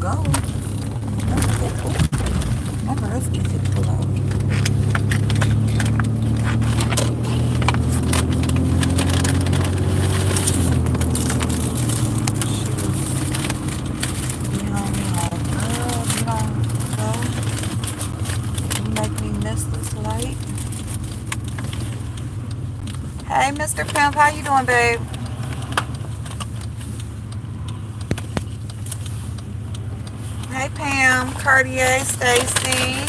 go. Okay, that's easy to pull out. Hey, Mr. Pimp, how you doing, babe? Hey, Pam, Cartier, Stacy.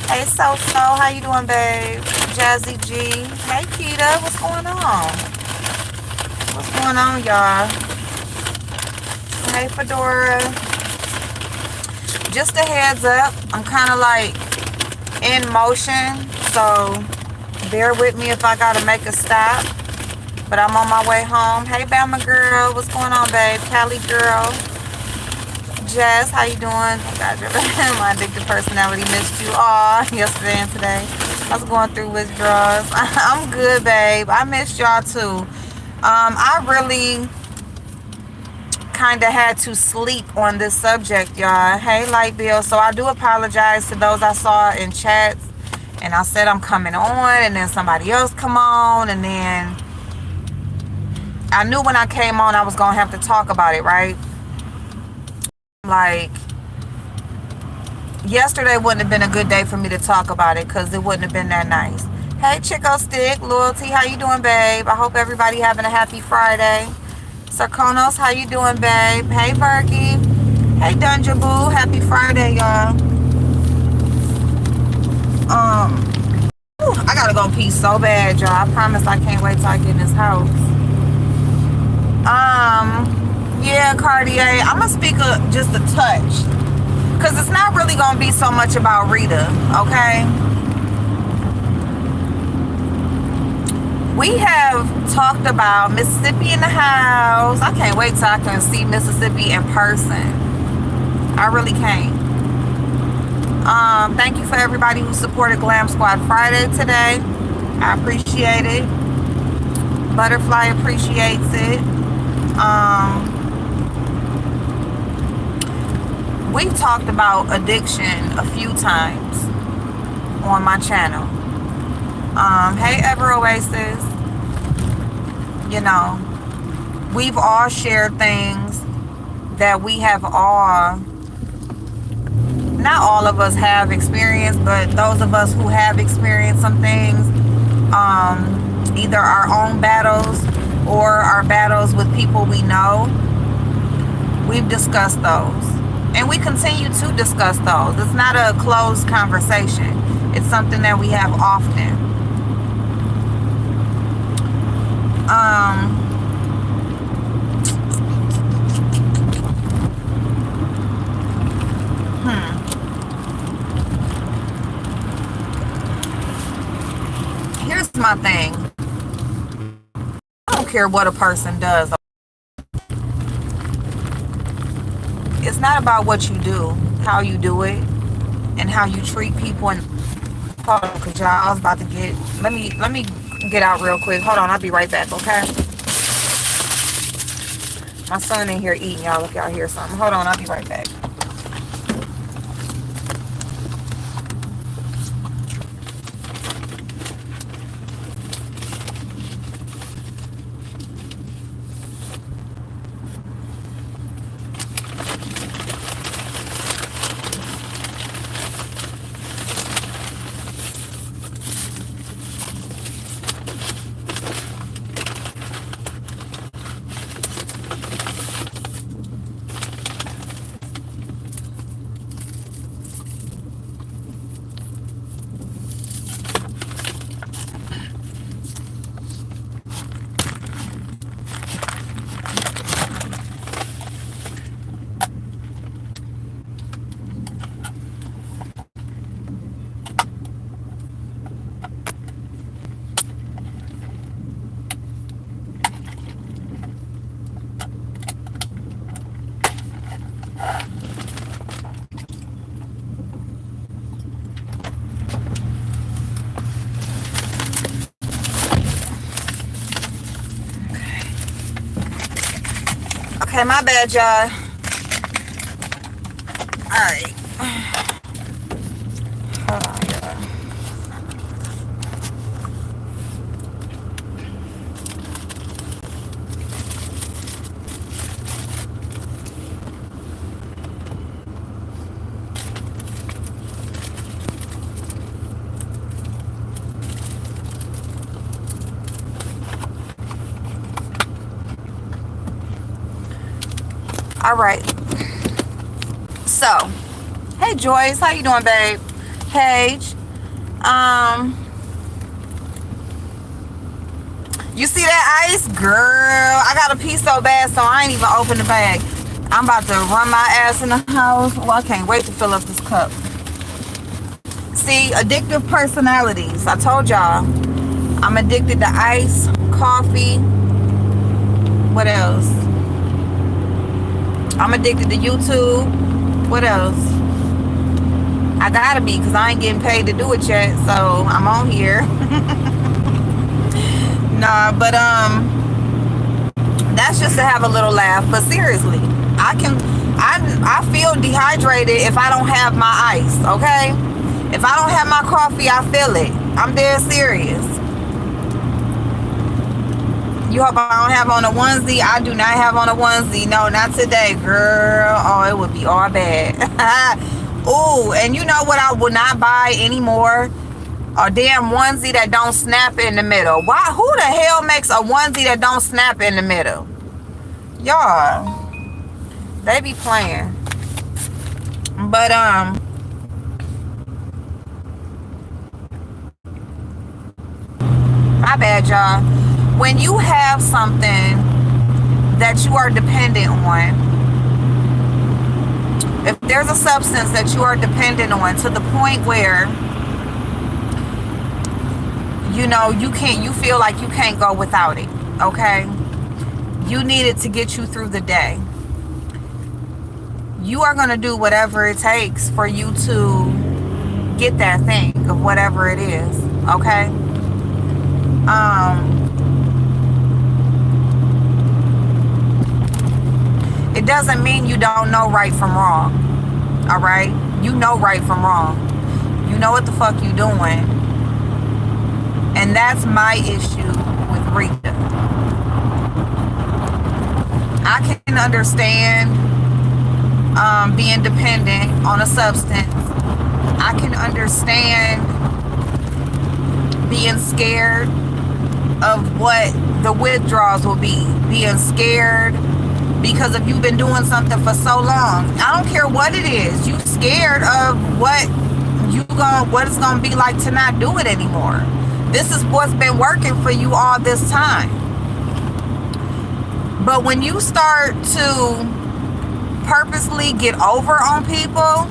Hey, So-So, how you doing, babe? Jazzy G. Hey, Keita, what's going on? What's going on, y'all? Hey, Fedora. Just a heads up, I'm kind of like in motion, so bear with me if I gotta make a stop. But I'm on my way home. Hey, Bama girl, what's going on, babe? Cali girl. Jess, how you doing? Oh, God, my addictive personality missed you all yesterday and today. I was going through withdrawals. I'm good, babe. I missed y'all too. I really kind of had to sleep on this subject, y'all. Hey, Light Bill. So I do apologize to those I saw in chats, and I said I'm coming on, and then somebody else come on, and then I knew when I came on I was gonna have to talk about it, right? Like, yesterday wouldn't have been a good day for me to talk about it because it wouldn't have been that nice. Hey, Chico Stick, Loyalty, how you doing, babe? I hope everybody having a happy Friday. Sarkonos, how you doing, babe? Hey, Berkey. Hey, Dunja Boo, happy Friday, y'all. I gotta go pee so bad, y'all. I promise I can't wait till I get in this house. Yeah, Cartier, I'm gonna speak just a touch, because it's not really gonna be so much about Rita, okay? We have talked about Mississippi in the house. I can't wait till I can see Mississippi in person. I really can't. Thank you for everybody who supported Glam Squad Friday today. I appreciate it. Butterfly appreciates it. We've talked about addiction a few times on my channel. Hey, Ever Oasis. You know, we've all shared things that we have all, not all of us have experienced, but those of us who have experienced some things, either our own battles or our battles with people we know, we've discussed those. And we continue to discuss those. It's not a closed conversation. It's something that we have often. Here's my thing. I don't care what a person does. It's not about what you do, how you do it, and how you treat people. And hold on, cause y'all, I was about to get. Let me get out real quick. Hold on, I'll be right back. Okay. My son in here eating, y'all. If y'all hear something, hold on, I'll be right back. Okay, my bad, y'all. Alright. Hold on, y'all. Alright. So, hey Joyce, how you doing, babe? Paige. You see that ice? Girl, I got a piece so bad, so I ain't even open the bag. I'm about to run my ass in the house. Well, I can't wait to fill up this cup. See, addictive personalities. I told y'all. I'm addicted to ice, coffee. What else? I'm addicted to YouTube. What else? I gotta be, because I ain't getting paid to do it yet, so I'm on here. Nah, but that's just to have a little laugh. But seriously, I feel dehydrated if I don't have my ice, okay? If I don't have my coffee, I feel it. I'm dead serious. You hope I don't have on a onesie? I do not have on a onesie. No, not today, girl. Oh, it would be all bad. Ooh, and you know what I will not buy anymore? A damn onesie that don't snap in the middle. Why? Who the hell makes a onesie that don't snap in the middle? Y'all, they be playing. But my bad, y'all. When you have something that you are dependent on, if there's a substance that you are dependent on to the point where you know you feel like you can't go without it, okay? You need it to get you through the day. You are going to do whatever it takes for you to get that thing of whatever it is, okay? It doesn't mean you don't know right from wrong, all right? You know right from wrong. You know what the fuck you doing. And that's my issue with Rita. I can understand being dependent on a substance. I can understand being scared of what the withdrawals will be. Being scared because if you've been doing something for so long, I don't care what it is, you scared of what it's gonna be like to not do it anymore. This is what's been working for you all this time. But when you start to purposely get over on people,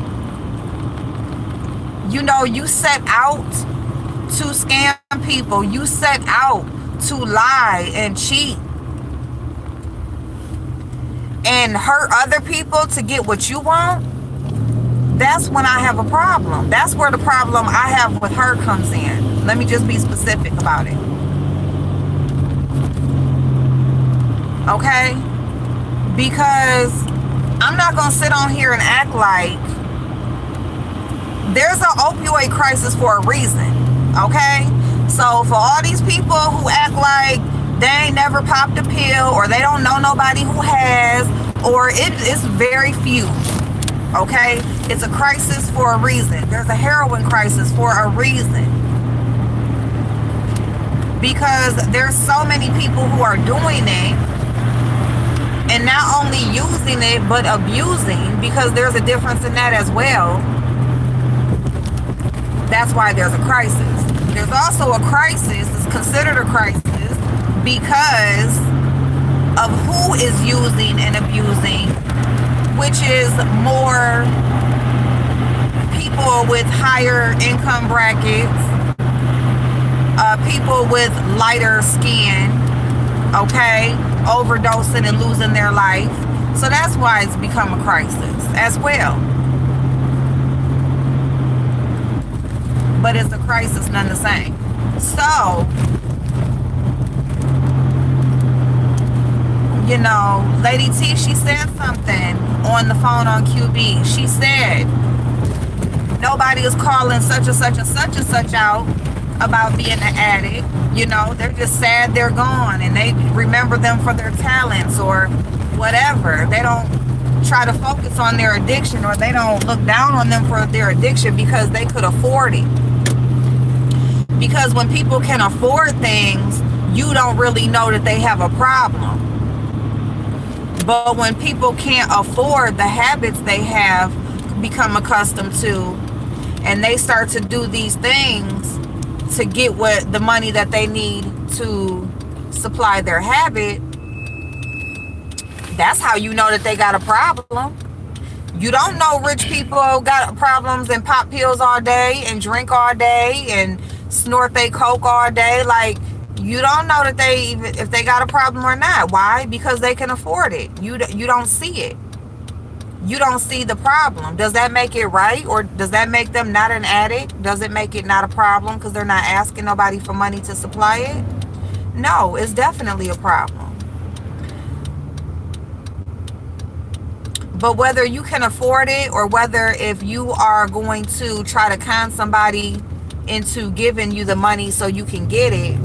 you know, you set out to scam people, you set out to lie and cheat and hurt other people to get what you want, that's when I have a problem. That's where the problem I have with her comes in. Let me just be specific about it. Okay? Because I'm not going to sit on here and act like there's an opioid crisis for a reason. Okay? So for all these people who act like they ain't never popped a pill, or they don't know nobody who has, or it's very few. Okay? It's a crisis for a reason. There's a heroin crisis for a reason. Because there's so many people who are doing it, and not only using it, but abusing, because there's a difference in that as well. That's why there's a crisis. There's also a crisis, it's considered a crisis, because of who is using and abusing, which is more people with higher income brackets, people with lighter skin, okay, overdosing and losing their life. So that's why it's become a crisis as well. But it's a crisis none the same. So, you know, Lady T, she said something on the phone on QB. She said nobody is calling such and such and such and such out about being an addict. You know, they're just sad they're gone, and they remember them for their talents or whatever. They don't try to focus on their addiction, or they don't look down on them for their addiction because they could afford it. Because when people can afford things, you don't really know that they have a problem. But when people can't afford the habits they have become accustomed to, and they start to do these things to get what the money that they need to supply their habit, that's how you know that they got a problem. You don't know rich people got problems and pop pills all day and drink all day and snort they coke all day. Like, you don't know that if they got a problem or not. Why? Because they can afford it. You don't see it. You don't see the problem. Does that make it right? Or does that make them not an addict? Does it make it not a problem because they're not asking nobody for money to supply it? No, it's definitely a problem. But whether you can afford it, or whether if you are going to try to con somebody into giving you the money so you can get it,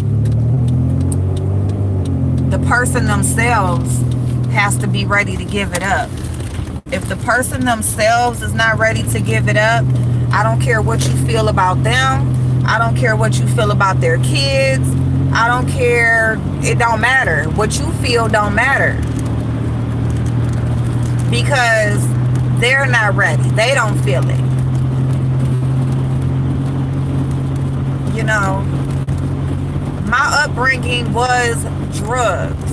the person themselves has to be ready to give it up. If the person themselves is not ready to give it up, I don't care what you feel about them. I don't care what you feel about their kids. I don't care. It don't matter. What you feel don't matter. Because they're not ready. They don't feel it. You know, my upbringing was drugs.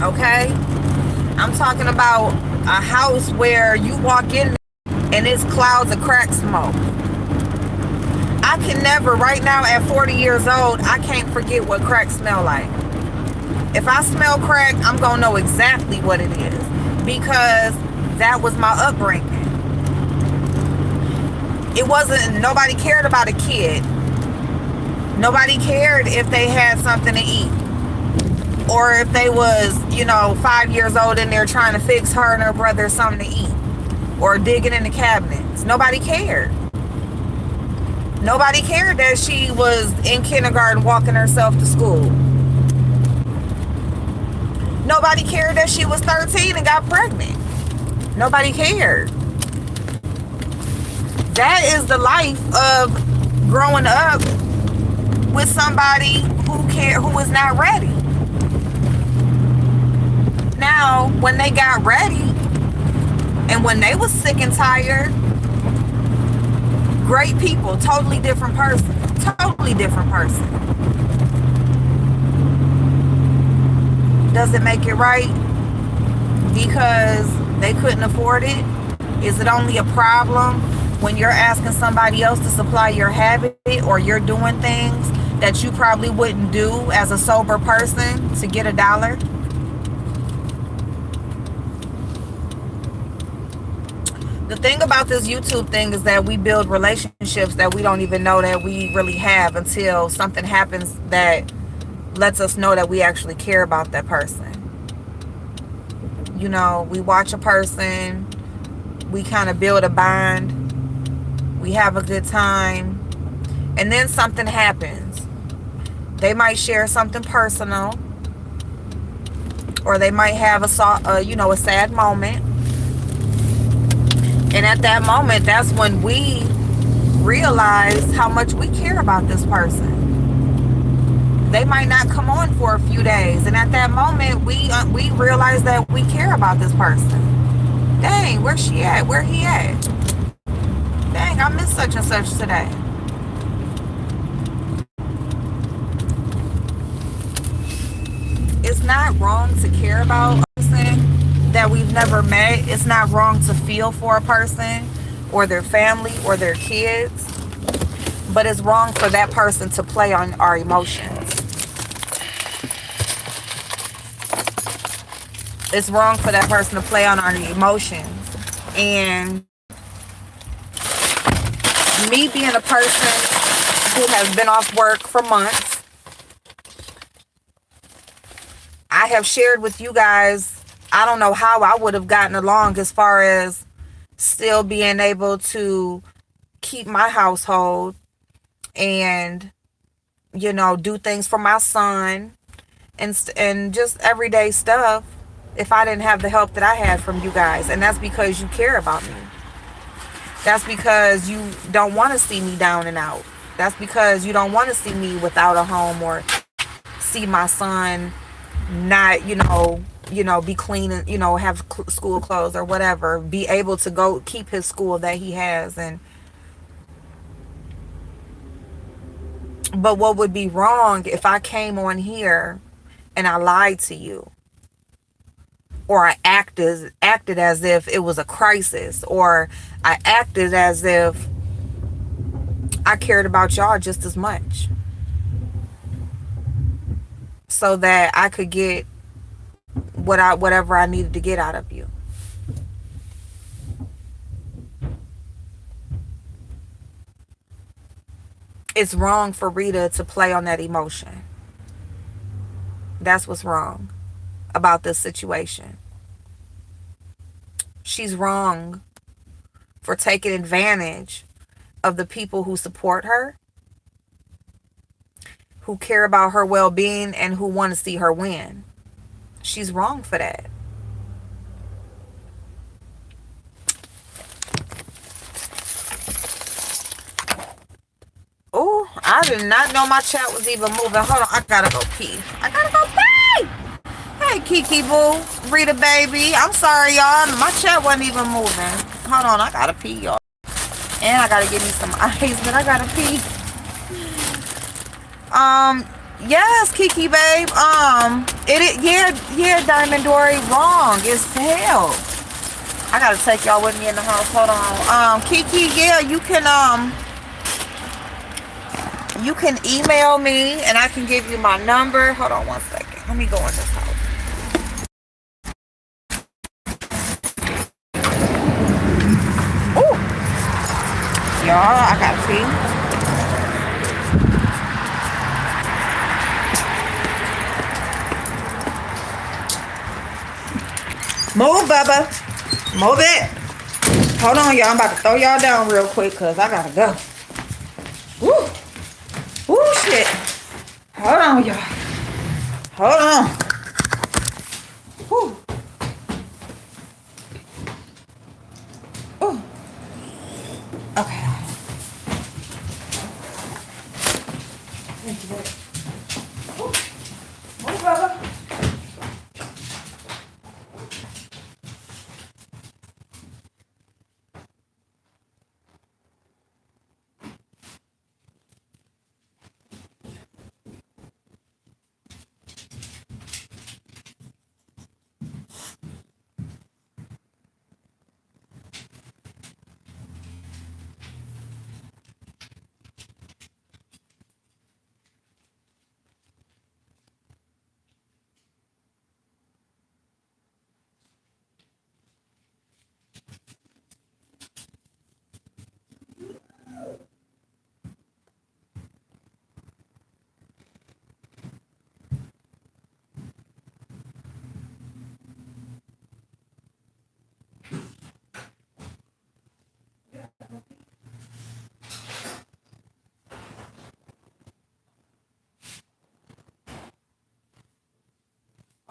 Okay? I'm talking about a house where you walk in and it's clouds of crack smoke. I can never, right now at 40 years old, I can't forget what crack smell like. If I smell crack, I'm going to know exactly what it is, because that was my upbringing. It wasn't, nobody cared about a kid. Nobody cared if they had something to eat, or if they was, 5 years old and they're trying to fix her and her brother something to eat, or digging in the cabinets. Nobody cared. Nobody cared that she was in kindergarten walking herself to school. Nobody cared that she was 13 and got pregnant. Nobody cared. That is the life of growing up with somebody who is not ready. Now, when they got ready, and when they was sick and tired, great people, totally different person. Totally different person. Does it make it right because they couldn't afford it? Is it only a problem when you're asking somebody else to supply your habit, or you're doing things that you probably wouldn't do as a sober person to get $1? The thing about this YouTube thing is that we build relationships that we don't even know that we really have until something happens that lets us know that we actually care about that person. We watch a person, we kind of build a bond, we have a good time, and then something happens. They might share something personal, or they might have a sad moment. And at that moment, that's when we realize how much we care about this person. They might not come on for a few days, and at that moment, we realize that we care about this person. Dang, where's she at? Where he at? Dang, I missed such and such today. It's not wrong to care about a person that we've never met. It's not wrong to feel for a person or their family or their kids, but it's wrong for that person to play on our emotions. It's wrong for that person to play on our emotions. And me being a person who has been off work for months, I have shared with you guys I don't know how I would have gotten along as far as still being able to keep my household and, do things for my son and just everyday stuff if I didn't have the help that I had from you guys. And that's because you care about me. That's because you don't want to see me down and out. That's because you don't want to see me without a home or see my son not, be clean and, have school clothes or whatever, be able to go keep his school that he has. But what would be wrong if I came on here and I lied to you, or I acted as if it was a crisis, or I acted as if I cared about y'all just as much, so that I could get whatever I needed to get out of you. It's wrong for Rita to play on that emotion. That's what's wrong about this situation. She's wrong for taking advantage of the people who support her, who care about her well-being, and who want to see her win. She's wrong for that. Oh, I did not know my chat was even moving. Hold on, I gotta go pee. I gotta go pee! Hey, Kiki Boo, Rita baby. I'm sorry, y'all. My chat wasn't even moving. Hold on, I gotta pee, y'all. And I gotta get me some ice, but I gotta pee. Yes, Kiki babe. Yeah, Diamond Dory, wrong. It's hell. I gotta take y'all with me in the house. Hold on. Kiki, yeah, you can email me and I can give you my number. Hold on one second. Let me go in this house. Ooh. Y'all, I gotta pee. Move, Bubba. Move it. Hold on, y'all. I'm about to throw y'all down real quick because I gotta go. Woo. Woo, shit. Hold on, y'all. Hold on. Woo. Ooh. Okay. Thank you, baby. Move, Bubba.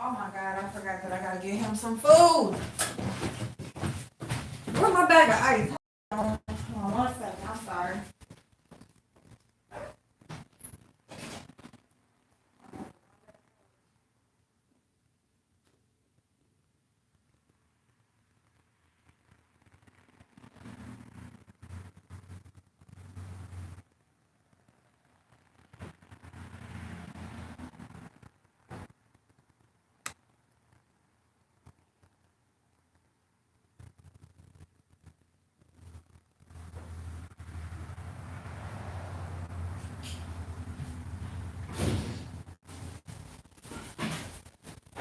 Oh my God, I forgot that I gotta get him some food. Where's my bag of ice? Hold on 1 second, I'm sorry.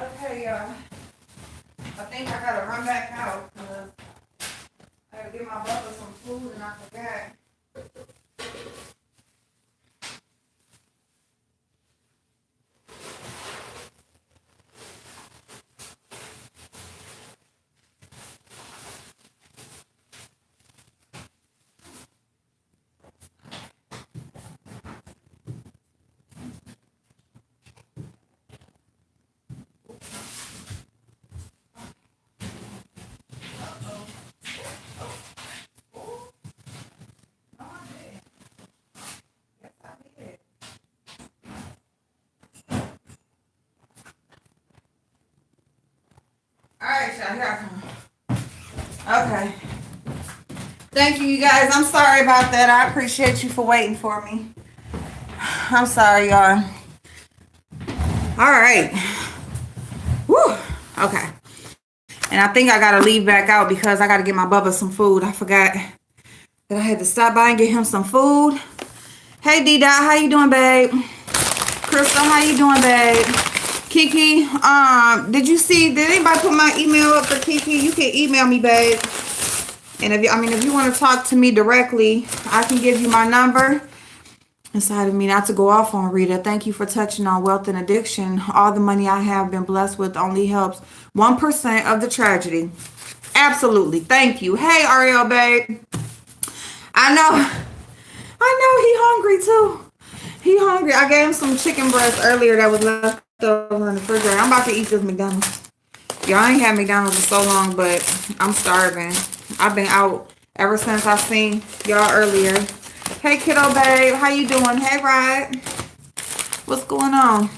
Okay, I think I gotta run back out because I gotta get my brother some food and I forgot. y'all. Here I come. Okay. Thank you, you guys. I'm sorry about that. I appreciate you for waiting for me. I'm sorry, y'all. All right. Woo. Okay. And I think I gotta leave back out because I gotta get my Bubba some food. I forgot that I had to stop by and get him some food. Hey D-Dot, how you doing, babe? Crystal, how you doing, babe? Kiki, did anybody put my email up for Kiki? You can email me, babe. And if you want to talk to me directly, I can give you my number. Inside of me not to go off on Rita. Thank you for touching on wealth and addiction. All the money I have been blessed with only helps 1% of the tragedy. Absolutely. Thank you. Hey, Ariel, babe. I know he hungry too. He hungry. I gave him some chicken breast earlier that was left over in the refrigerator. I'm about to eat this McDonald's. Y'all ain't had McDonald's in so long, but I'm starving. I've been out ever since I seen y'all earlier. Hey, kiddo, babe. How you doing? Hey, Rod. What's going on?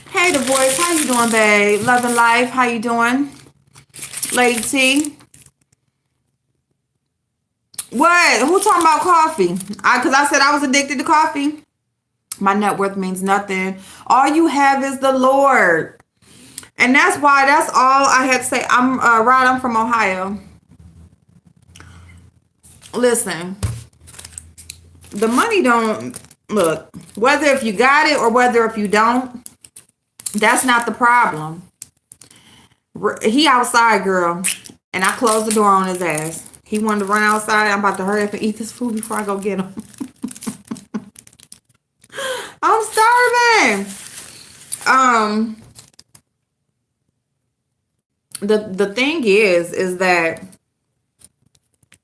Hey, the voice. How you doing, babe? Loving life. How you doing? Lady T. What? Who talking about coffee? Because I said I was addicted to coffee. My net worth means nothing. All you have is the Lord. And that's all I had to say. I'm Rod, I'm from Ohio. Listen, the money don't, look, whether if you got it or whether if you don't, that's not the problem. He outside, girl, and I closed the door on his ass. He wanted to run outside. I'm about to hurry up and eat this food before I go get him. I'm starving. The thing is that,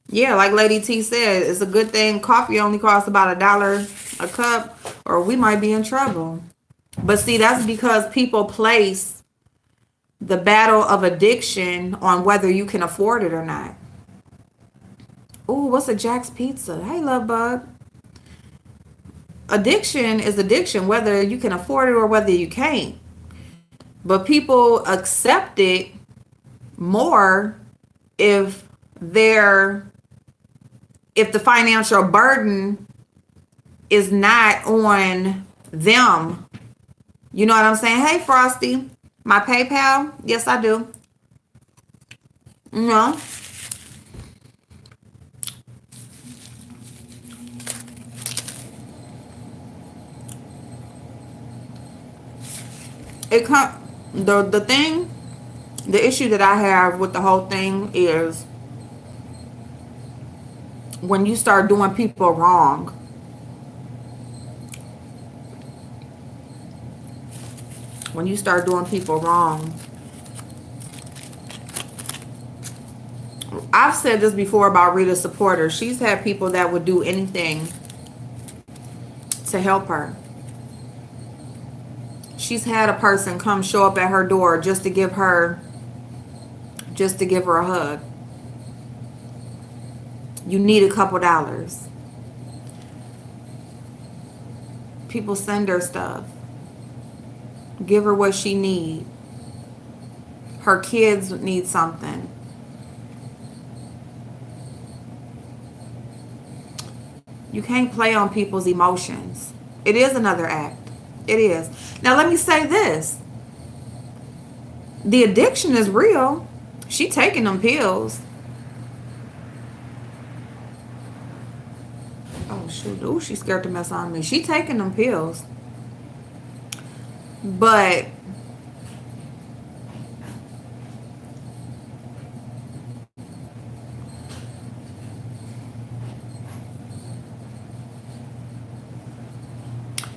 yeah, like Lady T said, it's a good thing coffee only costs about $1 a cup, or we might be in trouble. But see, that's because people place the battle of addiction on whether you can afford it or not. Ooh, what's a Jack's Pizza? Hey, love bug. Addiction is addiction, whether you can afford it or whether you can't. But people accept it more if the financial burden is not on them. You know what I'm saying? Hey, Frosty, my PayPal? Yes, I do. No. The issue that I have with the whole thing is when you start doing people wrong. When you start doing people wrong. I've said this before about Rita's supporters. She's had people that would do anything to help her. She's had a person come show up at her door just to give her a hug. You need a couple dollars. People send her stuff. Give her what she needs. Her kids need something. You can't play on people's emotions. It is another act. It is. Now let me say this. The addiction is real. She taking them pills. Oh shoot. Oh, she's scared to mess on me. She taking them pills. But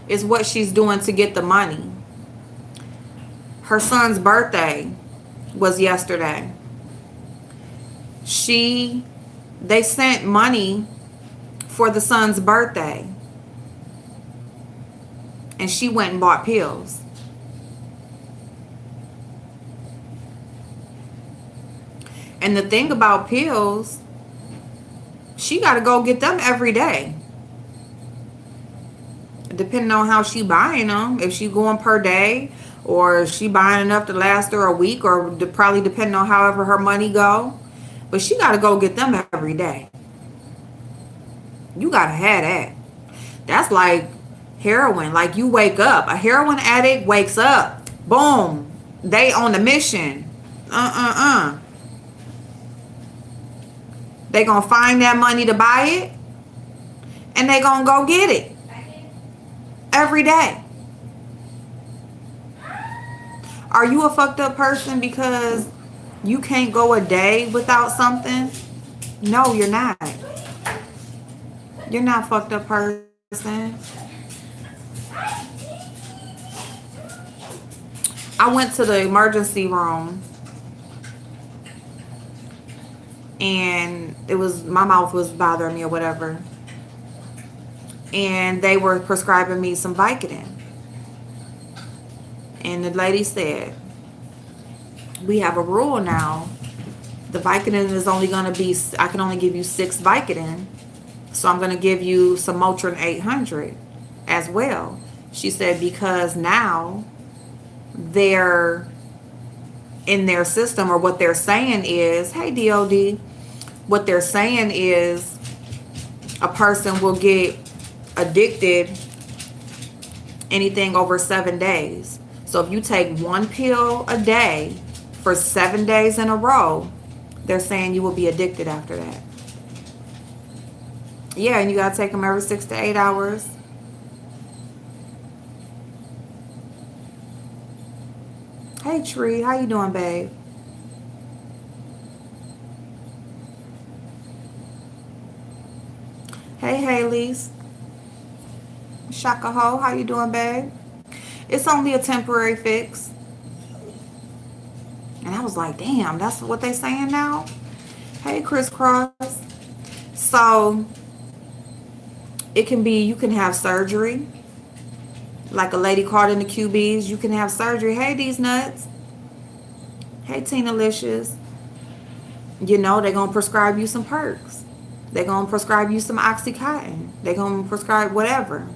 it's what she's doing to get the money. Her son's birthday was yesterday. They sent money for the son's birthday. And she went and bought pills. And the thing about pills, she got to go get them every day. Depending on how she buying them. If she going per day or she buying enough to last her a week, or probably depending on however her money go. But she got to go get them every day. You got to have that. That's like heroin. Like, you wake up. A heroin addict wakes up. Boom. They on the mission. They gonna find that money to buy it, and they gonna go get it every day. Are you a fucked up person because you can't go a day without something? No, you're not. You're not a fucked up person. I went to the emergency room, and it was, my mouth was bothering me or whatever, and they were prescribing me some Vicodin. And the lady said, we have a rule now. The Vicodin is only going to be, I can only give you 6 Vicodin. So I'm going to give you some Motrin 800 as well. She said, because now they're in their system, or what they're saying is, hey, DOD, what they're saying is a person will get addicted anything over 7 days. So if you take 1 pill a day for 7 days in a row, they're saying you will be addicted after that. Yeah, and you got to take them every 6 to 8 hours. Hey, Tree, how you doing, babe? Hey, Haley's. Shaka Ho, how you doing, babe? It's only a temporary fix. And I was like, damn, that's what they saying now? Hey, Crisscross. So it can be, you can have surgery. Like a lady caught in the QBs, you can have surgery. Hey, these nuts. Hey, Tina Licious. You know, they're going to prescribe you some perks. They're going to prescribe you some Oxycontin. They're going to prescribe whatever.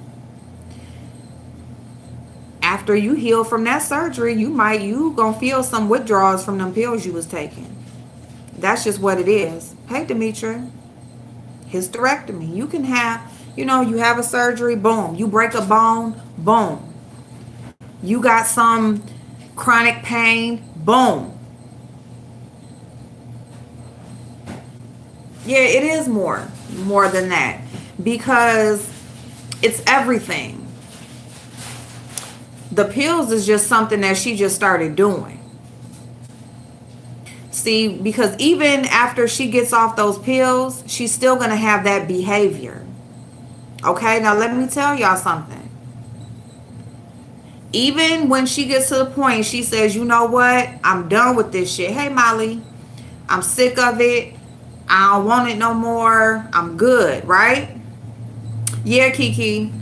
After you heal from that surgery, you gonna feel some withdrawals from them pills you was taking. That's just what it is. Hey, Demetria. Hysterectomy. You can have, you have a surgery, boom. You break a bone, boom. You got some chronic pain, boom. Yeah, it is more than that, because it's everything. The pills is just something that she just started doing. See, because even after she gets off those pills, she's still going to have that behavior. Okay, now let me tell y'all something. Even when she gets to the point, she says, you know what? I'm done with this shit. Hey, Molly, I'm sick of it. I don't want it no more. I'm good, right? Yeah, Kiki.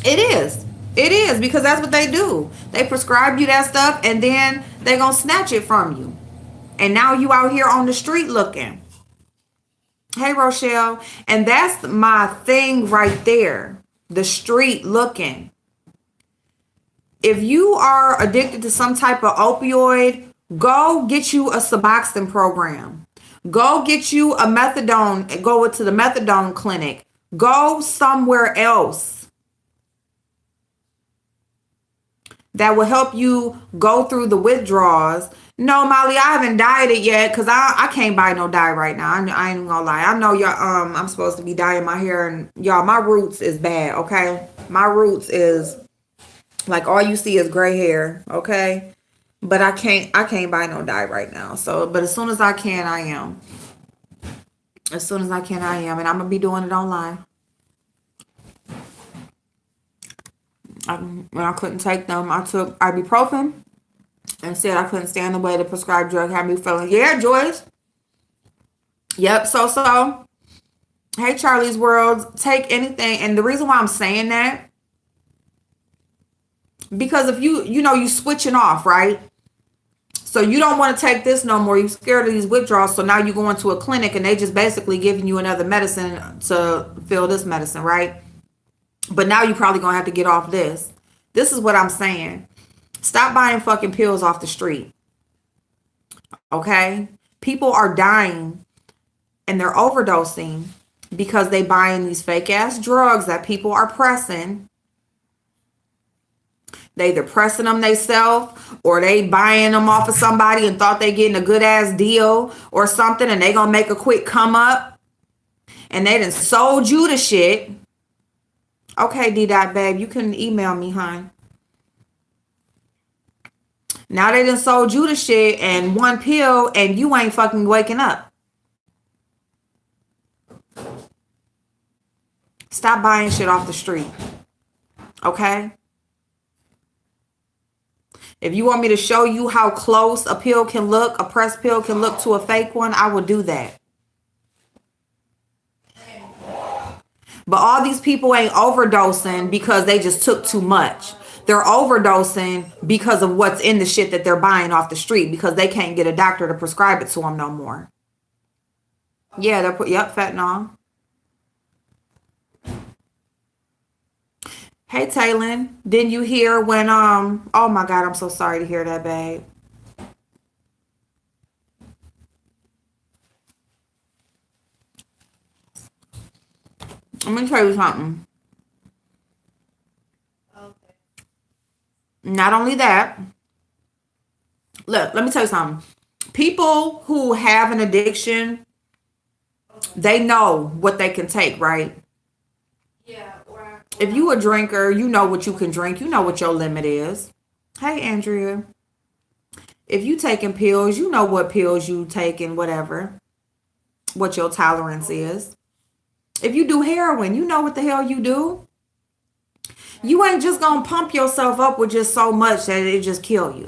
It is. It is, because that's what they do. They prescribe you that stuff, and then they're going to snatch it from you. And now you out here on the street looking. Hey, Rochelle. And that's my thing right there. The street looking. If you are addicted to some type of opioid, go get you a Suboxone program. Go get you a methadone. Go to the methadone clinic. Go somewhere else that will help you go through the withdrawals. No, Molly, I haven't dieted yet, because I can't buy no dye right now. I ain't gonna lie. I know y'all, I'm supposed to be dyeing my hair, and y'all, my roots is bad, okay? My roots is like, all you see is gray hair, okay? But I can't buy no dye right now. So, but as soon as I can, I am. As soon as I can, I am. And I'm gonna be doing it online. When I couldn't take them, I took ibuprofen and said I couldn't stand the way the prescribed drug had me feeling. Yeah, Joyce. Yep. So. Hey, Charlie's World. Take anything. And the reason why I'm saying that, because if you switching off, right? So you don't want to take this no more. You're scared of these withdrawals. So now you go into a clinic and they just basically giving you another medicine to fill this medicine, right? But now you're probably going to have to get off this. This is what I'm saying. Stop buying fucking pills off the street. Okay? People are dying and they're overdosing because they buying these fake ass drugs that people are pressing. They either pressing them themselves or they buying them off of somebody and thought they getting a good ass deal or something, and they gonna make a quick come up and they done sold you the shit. Okay, D-Dot babe, you can email me, hon. Now they done sold you the shit and one pill and you ain't fucking waking up. Stop buying shit off the street. Okay? If you want me to show you how close a pill can look, a pressed pill can look to a fake one, I will do that. But all these people ain't overdosing because they just took too much. They're overdosing because of what's in the shit that they're buying off the street because they can't get a doctor to prescribe it to them no more. Yeah, they're fentanyl. Hey, Taylin, didn't you hear when, oh my God, I'm so sorry to hear that, babe. Let me tell you something. Okay. Not only that, look, let me tell you something. People who have an addiction, they know what they can take, right? Yeah. If you a drinker, you know what you can drink. You know what your limit is. Hey, Andrea. If you taking pills, you know what pills you take and whatever. What your tolerance is. If you do heroin, you know what the hell you do. You ain't just gonna pump yourself up with just so much that it just kill you.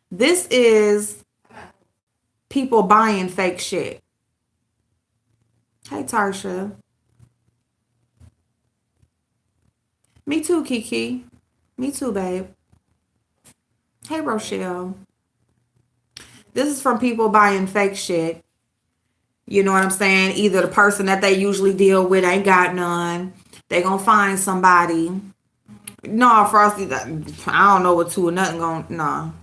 This is people buying fake shit. Hey, Tarsha. Me too, Kiki. Me too, babe. Hey, Rochelle. This is from people buying fake shit. You know what I'm saying? Either the person that they usually deal with ain't got none. They gonna find somebody. No, Frosty, I don't know what to or nothing going. No.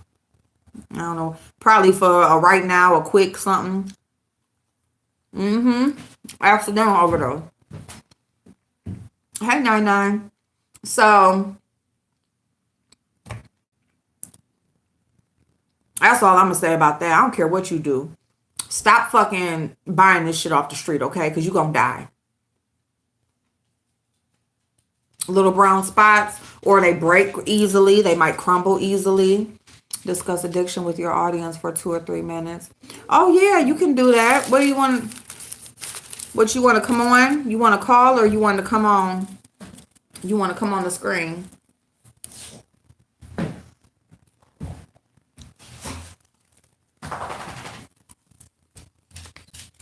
I don't know. Probably for a right now, a quick something. Accidental overdose. Hey, 99. So that's all I'm gonna say about that. I don't care what you do. Stop fucking buying this shit off the street, okay? Because you're gonna die. Little brown spots, or they break easily. They might crumble easily. Discuss addiction with your audience for 2 or 3 minutes. Oh yeah, you can do that. What do you want? What you want to come on? You want to call or you want to come on? You want to come on the screen?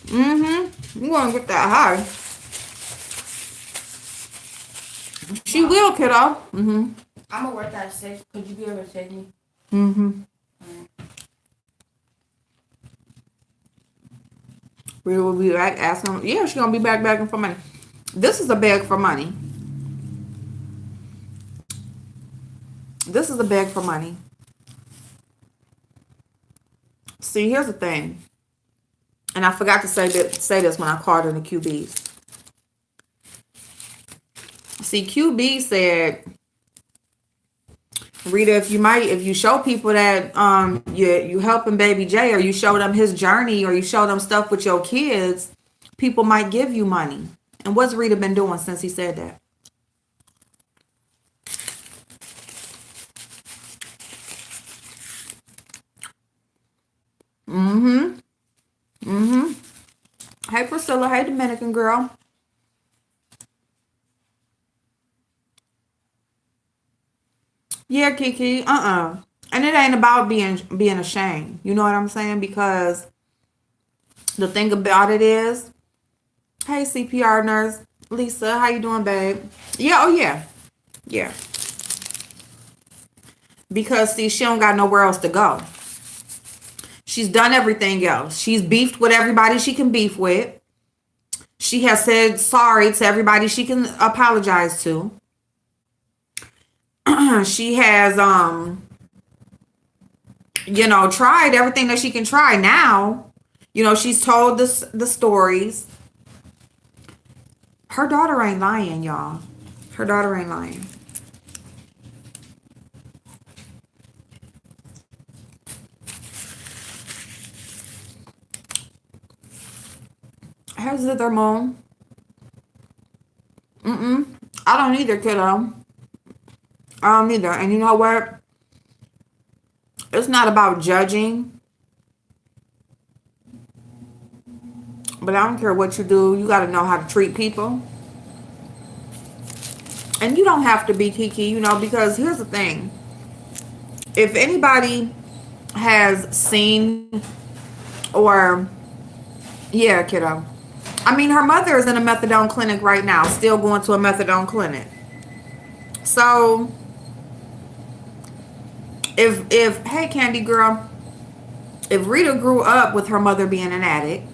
You want to get that high. She will, kiddo. I'm going to work out 6. Could you be able to take me? We will be back asking. Yeah, she's going to be back begging for money. This is a beg for money. This is a beg for money. See, here's the thing. And I forgot to say this when I called in the QBs. See, QB said, Rita, if you show people that you helping Baby J, or you show them his journey, or you show them stuff with your kids, people might give you money. And what's Rita been doing since he said that? Hey, Priscilla. Hey, Dominican girl. Yeah, Kiki. And it ain't about being ashamed. You know what I'm saying? Because the thing about it is, hey, CPR nurse Lisa, how you doing, babe? Yeah. Oh yeah. Yeah. Because see, she don't got nowhere else to go. She's done everything else. She's beefed with everybody she can beef with. She has said sorry to everybody she can apologize to. She has, you know, tried everything that she can try now. You know, she's told the stories. Her daughter ain't lying, y'all. Her daughter ain't lying. How's the thermone? I don't either, kiddo. I don't either. And you know what? It's not about judging. But I don't care what you do. You got to know how to treat people. And you don't have to be Kiki, you know, because here's the thing. If anybody has seen or, yeah, kiddo. I mean, her mother is in a methadone clinic right now, still going to a methadone clinic. So, if hey, Candy Girl, if Rita grew up with her mother being an addict,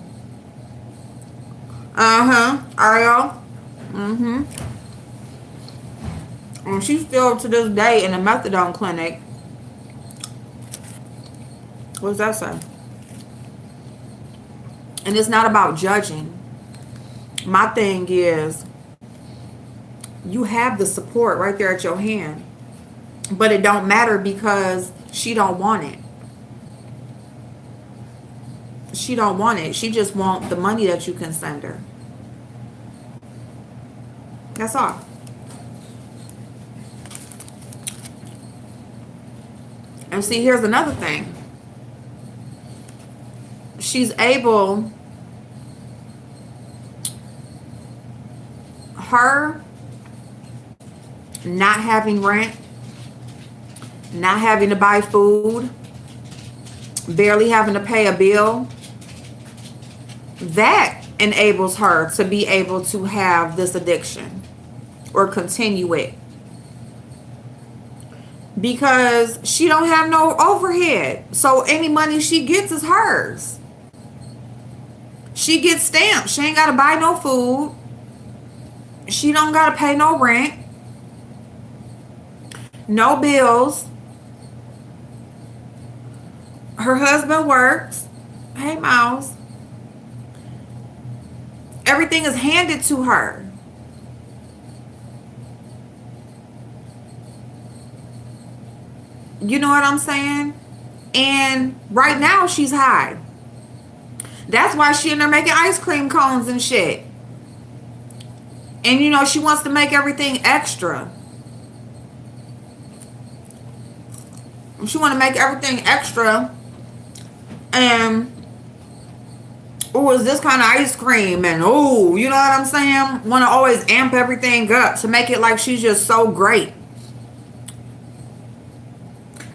Ariel, and she's still to this day in a methadone clinic. What does that say? And it's not about judging. My thing is, you have the support right there at your hand, but it don't matter because she don't want it. She don't want it. She just want the money that you can send her. That's all. And see, here's another thing. She's able, her not having rent, not having to buy food, barely having to pay a bill, that enables her to be able to have this addiction or continue it. Because she don't have no overhead. So any money she gets is hers. She gets stamps. She ain't got to buy no food. She don't got to pay no rent. No bills. Her husband works. Hey, Mouse. Everything is handed to her. You know what I'm saying? And right now she's high. That's why she in there making ice cream cones and shit. And you know, she wants to make everything extra. She want to make everything extra. And, oh, is this kind of ice cream? And, oh, you know what I'm saying? Want to always amp everything up to make it like she's just so great.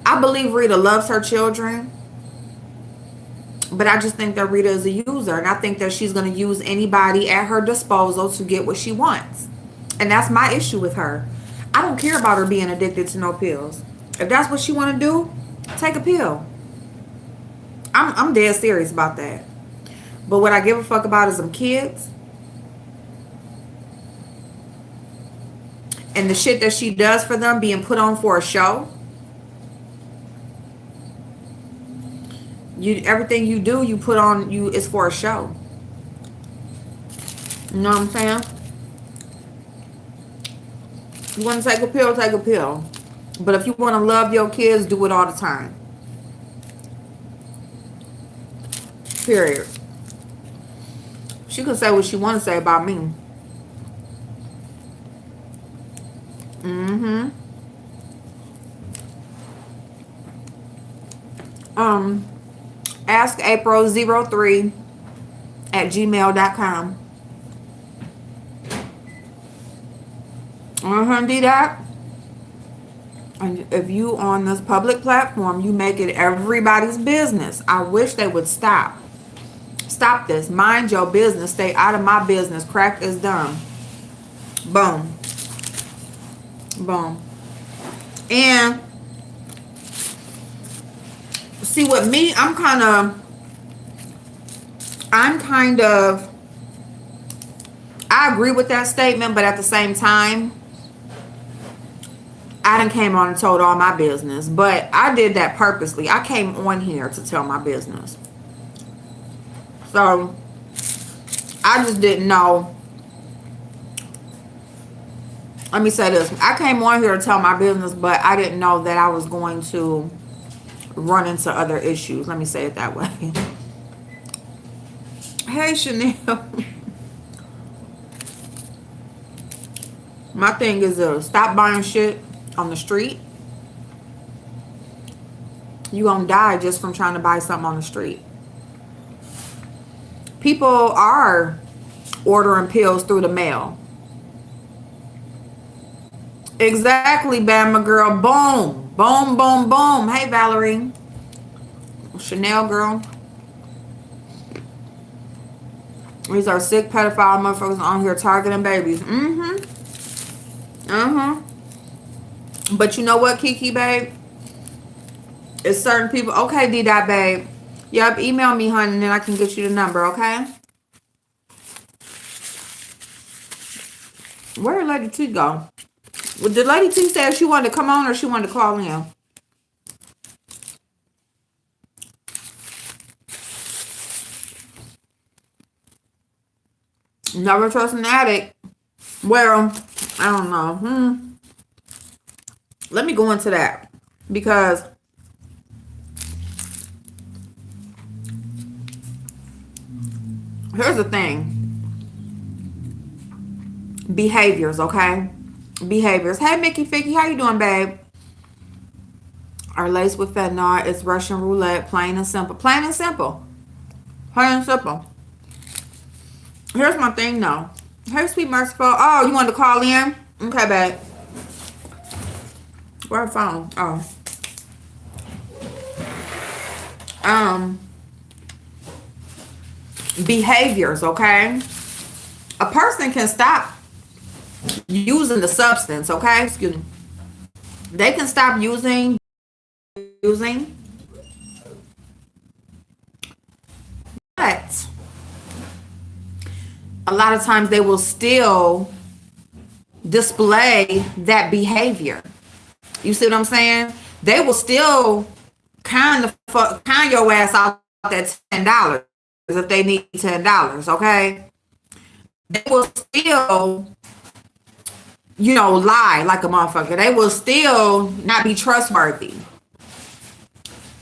I believe Rita loves her children. But I just think that Rita is a user. And I think that she's going to use anybody at her disposal to get what she wants. And that's my issue with her. I don't care about her being addicted to no pills. If that's what she want to do, take a pill. I'm dead serious about that. But what I give a fuck about is them kids. And the shit that she does for them being put on for a show. Everything you do, you put on, is for a show. You know what I'm saying? You want to take a pill, take a pill. But if you want to love your kids, do it all the time. Period. She can say what she want to say about me. AskApril03@gmail.com. Do that. And if you on this public platform, you make it everybody's business. I wish they would stop. Stop this. Mind your business. Stay out of my business. Crack is dumb. Boom. Boom. And see, with me, I'm kind of, I agree with that statement, but at the same time, I done came on and told all my business, but I did that purposely. I came on here to tell my business. So I just didn't know. Let me say this. I came on here to tell my business, but I didn't know that I was going to run into other issues. Let me say it that way. Hey, Chanel. My thing is to stop buying shit on the street. You gonna die just from trying to buy something on the street. People are ordering pills through the mail. Exactly, Bama girl. Boom. Boom, boom, boom. Hey, Valerie. Chanel girl. These are sick pedophile motherfuckers on here targeting babies. But you know what, Kiki, babe? It's certain people. Okay, D-Dot, babe. Yep, email me, honey, and then I can get you the number, okay? Where did Lady T go? Well, did Lady T say she wanted to come on or she wanted to call in? Never trust an addict. Well, I don't know. Let me go into that. Because here's the thing. Behaviors, okay? Behaviors. Hey, Mickey Ficky, how you doing, babe? Are laced with fentanyl. It's Russian roulette. Plain and simple. Plain and simple. Plain and simple. Here's my thing, though. Hey, sweet merciful. Oh, you wanted to call in? Okay, babe. Where phone? Oh. Behaviors, okay? A person can stop using the substance, okay? Excuse me. They can stop using, but a lot of times they will still display that behavior. You see what I'm saying? They will still kind your ass out that $10 if they need $10, okay? They will still, lie like a motherfucker. They will still not be trustworthy.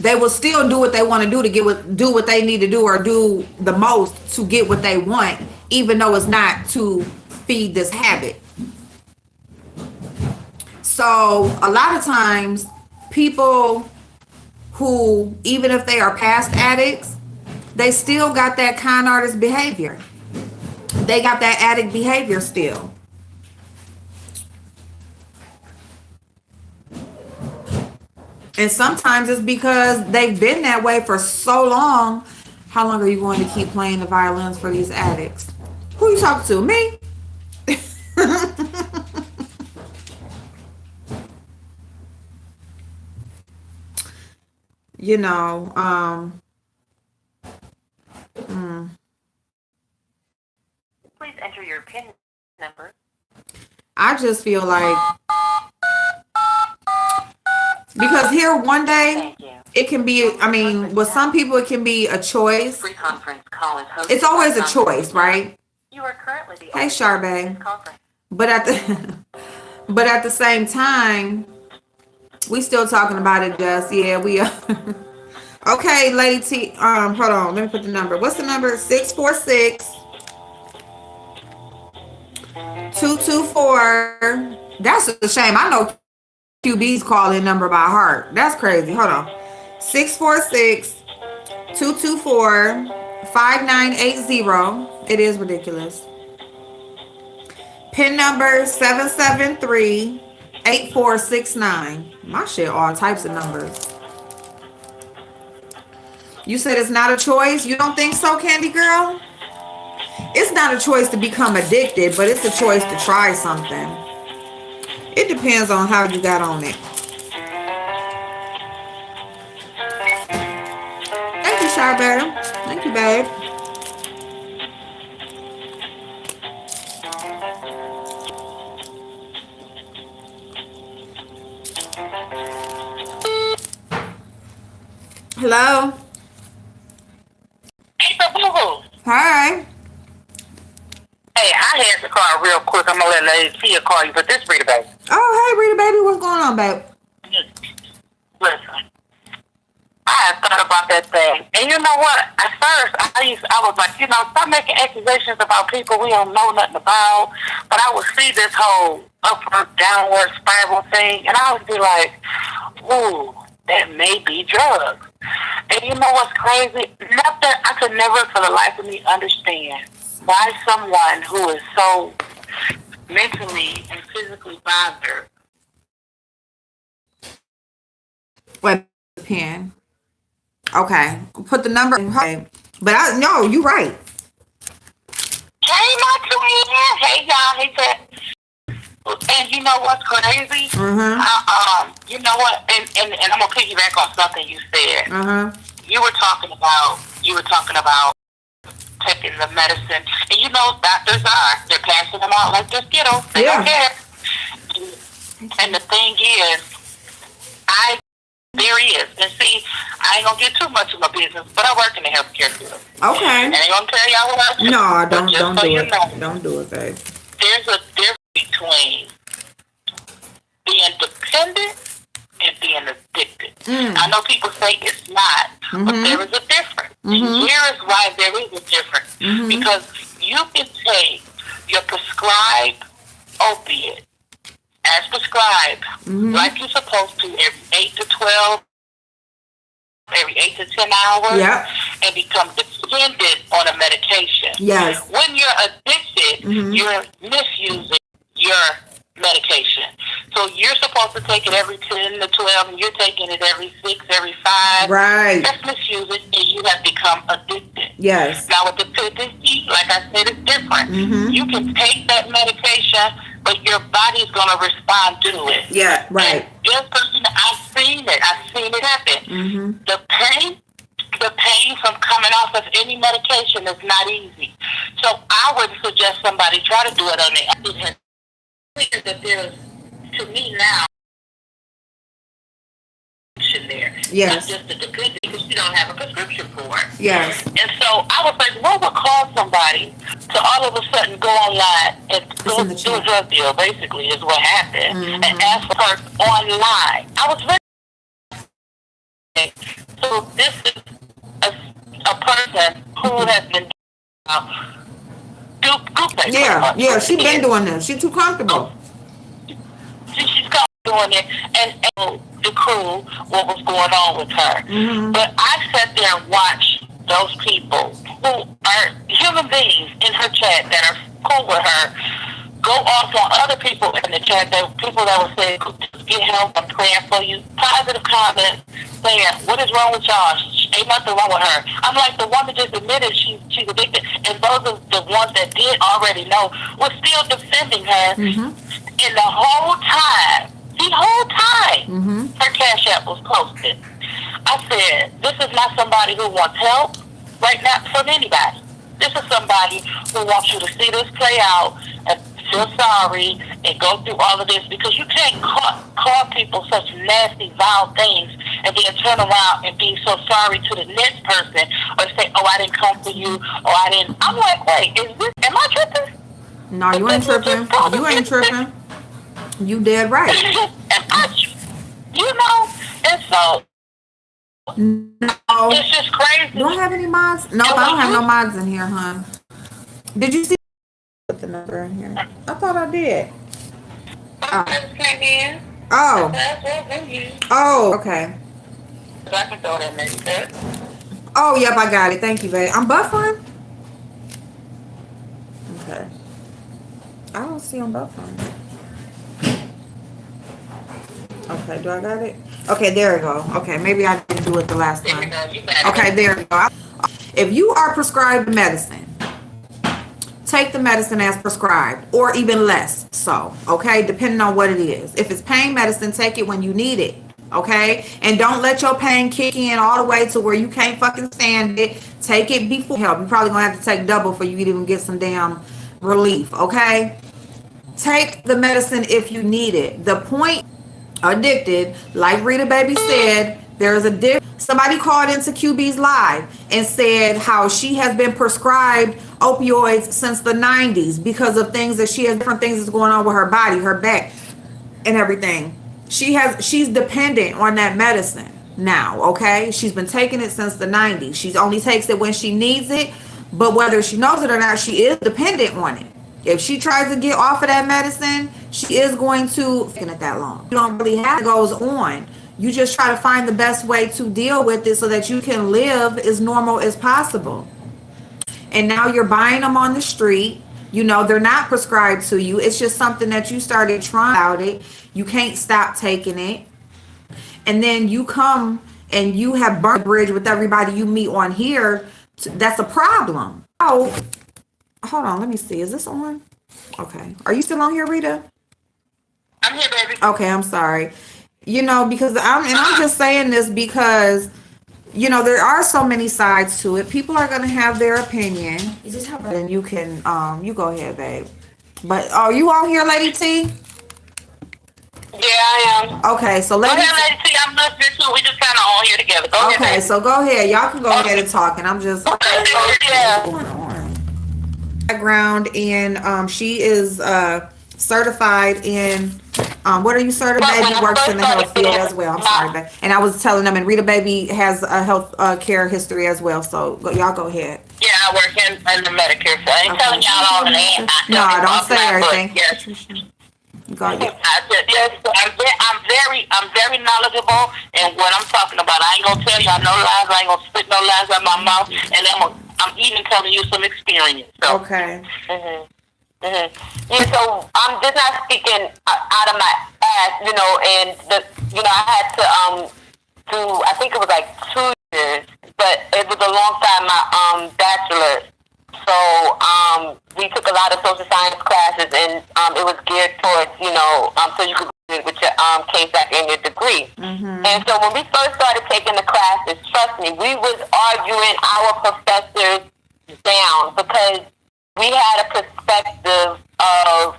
They will still do what they want to do to do what they need to do or do the most to get what they want, even though it's not to feed this habit. So a lot of times people who, even if they are past addicts, they still got that con artist behavior. They got that addict behavior still. And sometimes it's because they've been that way for so long. How long are you going to keep playing the violins for these addicts? Who you talking to? Me? Please enter your PIN number. I just feel like, because here one day it can be, with some people it can be a choice. Free conference call is hosted. It's always a choice, right? You are currently the Hey, Charbet. conference. But at the same time, we still talking about it, Just. Yeah, we are. Okay, Lady T. Hold on. Let me put the number. What's the number? 646-224. That's a shame. I know QB's calling number by heart. That's crazy. Hold on. 646-224-5980. It is ridiculous. PIN number 773-8469. My shit, all types of numbers. You said it's not a choice? You don't think so, Candy Girl? It's not a choice to become addicted, but it's a choice to try something. It depends on how you got on it. Thank you, Charbet. Thank you, babe. Hello. Hey, so boo-boo. Hi. Hey, I had to call real quick. I'm going to let Lady Tia call you, but this Rita, baby. Oh, hey, Rita, baby. What's going on, babe? Listen, I had thought about that thing. And you know what? At first, I was like, stop making accusations about people we don't know nothing about. But I would see this whole upward, downward spiral thing, and I would be like, ooh, that may be drugs. And you know what's crazy? Nothing, I could never for the life of me understand why someone who is so mentally and physically bothered. Wait, pen. Okay. Put the number in. Okay. But no, you're right. Hey, my twin. Hey, y'all. He said, and you know what's crazy? You know what? And I'm gonna piggyback on something you said. You were talking about taking the medicine, and doctors they're passing them out like they're Skittles. They don't care. And the thing is, there is, and see, I ain't gonna get too much of my business, but I work in the healthcare field. Okay. And I ain't gonna tell y'all what I do. No, don't do it. Don't do it, babe. There's a difference between being dependent and being addicted. I know people say it's not, but there is a difference. And here is why there is a difference. Because you can take your prescribed opiate as prescribed, like you're supposed to, every 8 to 10 hours, and become dependent on a medication. Yes. When you're addicted, you're misusing your medication. So you're supposed to take it every 10 to 12, and you're taking it every 6, every 5. Right. That's misusing, and you have become addicted. Yes. Now with dependency, like I said, it's different. You can take that medication, but your body's going to respond to it. Yeah, right. And just because I've seen it happen. The pain from coming off of any medication is not easy. So I would suggest somebody try to do it on their own. That there's, to me now, there. Yes. Not just a dependent, because you don't have a prescription for it. Yes. And so I was like, what would cause somebody to all of a sudden go online and do a drug deal, basically, is what happened, and ask for her online. I was very... So this is a person who has been yeah, she's been doing this. She's too comfortable. She's doing it, and the crew, what was going on with her. But I sat there and watched those people who are human beings in her chat that are cool with her go off on other people in the chat, people that were saying, get help, I'm praying for you. Positive comments saying, what is wrong with y'all? Ain't nothing wrong with her. I'm like, the one that just admitted she's addicted, and those are the ones that did already know, were still defending her. And the whole time, her Cash App was posted. I said, this is not somebody who wants help right now from anybody. This is somebody who wants you to see this play out and feel sorry and go through all of this, because you can't call people such nasty, vile things and then turn around and be so sorry to the next person, or say, oh, I didn't come for you, or I didn't. I'm like, wait, am I tripping? No, you ain't tripping. You ain't tripping. You dead right. And so, no. It's just crazy. Do I have any mods? No, I don't have no mods in here, hon. Did you see the number in here? I thought I did. Oh, okay. I can throw that next step. Oh, yep, I got it. Thank you, babe. I'm buffering. Okay. I don't see I'm buffering. Okay, do I got it? Okay, there we go. Okay, maybe I didn't do it the last time. Okay, there we go. If you are prescribed medicine, take the medicine as prescribed, or even less so, okay, depending on what it is. If it's pain medicine, take it when you need it, okay? And don't let your pain kick in all the way to where you can't fucking stand it. Take it before help. You're probably going to have to take double for you to even get some damn relief, okay? Take the medicine if you need it. The point, addicted, like Rita Baby said, There's a somebody called into QB's live and said how she has been prescribed opioids since the 90s because of things that she has, different things that's going on with her body, her back, and everything. She's dependent on that medicine now, okay? She's been taking it since the 90s. She only takes it when she needs it, but whether she knows it or not, she is dependent on it. If she tries to get off of that medicine, she is going to taking it that long. You don't really have it goes on. You just try to find the best way to deal with it so that you can live as normal as possible. And now you're buying them on the street. You know, they're not prescribed to you. It's just something that you started trying out it. You can't stop taking it. And then you come and you have burnt the bridge with everybody you meet on here. That's a problem. Oh, hold on. Let me see. Is this on? Okay. Are you still on here, Rita? I'm here, baby. Okay, I'm sorry. You know, because I'm just saying this because, you know, there are so many sides to it. People are going to have their opinion. And you can, you go ahead, babe. But are you on here, Lady T? Yeah, I am. Okay, so Go Lady ahead, Lady T. I'm listening too. We just kind of all here together. Go ahead. Okay, Baby. so go ahead. Y'all can go ahead and talk. And I'm just Okay, so, yeah. what's going on? Background in she is certified in what are you certified? Well, when Baby I works first in the health started field doing as well. I'm my- sorry, babe. And I was telling them, and Rita Baby has a health care history as well. So y'all go ahead. Yeah, I work in the Medicare, so I ain't telling y'all all the names. No, don't say everything. Yes. Go ahead. I said, yes, I'm very knowledgeable in what I'm talking about. I ain't gonna tell y'all no lies. I ain't gonna spit no lies out my mouth, and I'm even telling you some experience. So. Okay. Yeah, so I'm just not speaking out of my ass, you know, and I had to do, I think it was like 2 years, but it was a long time, my bachelor's. So we took a lot of social science classes, and it was geared towards, you know, so you could get with your KSAC and your degree. And so when we first started taking the classes, trust me, we was arguing our professors down because we had a perspective of,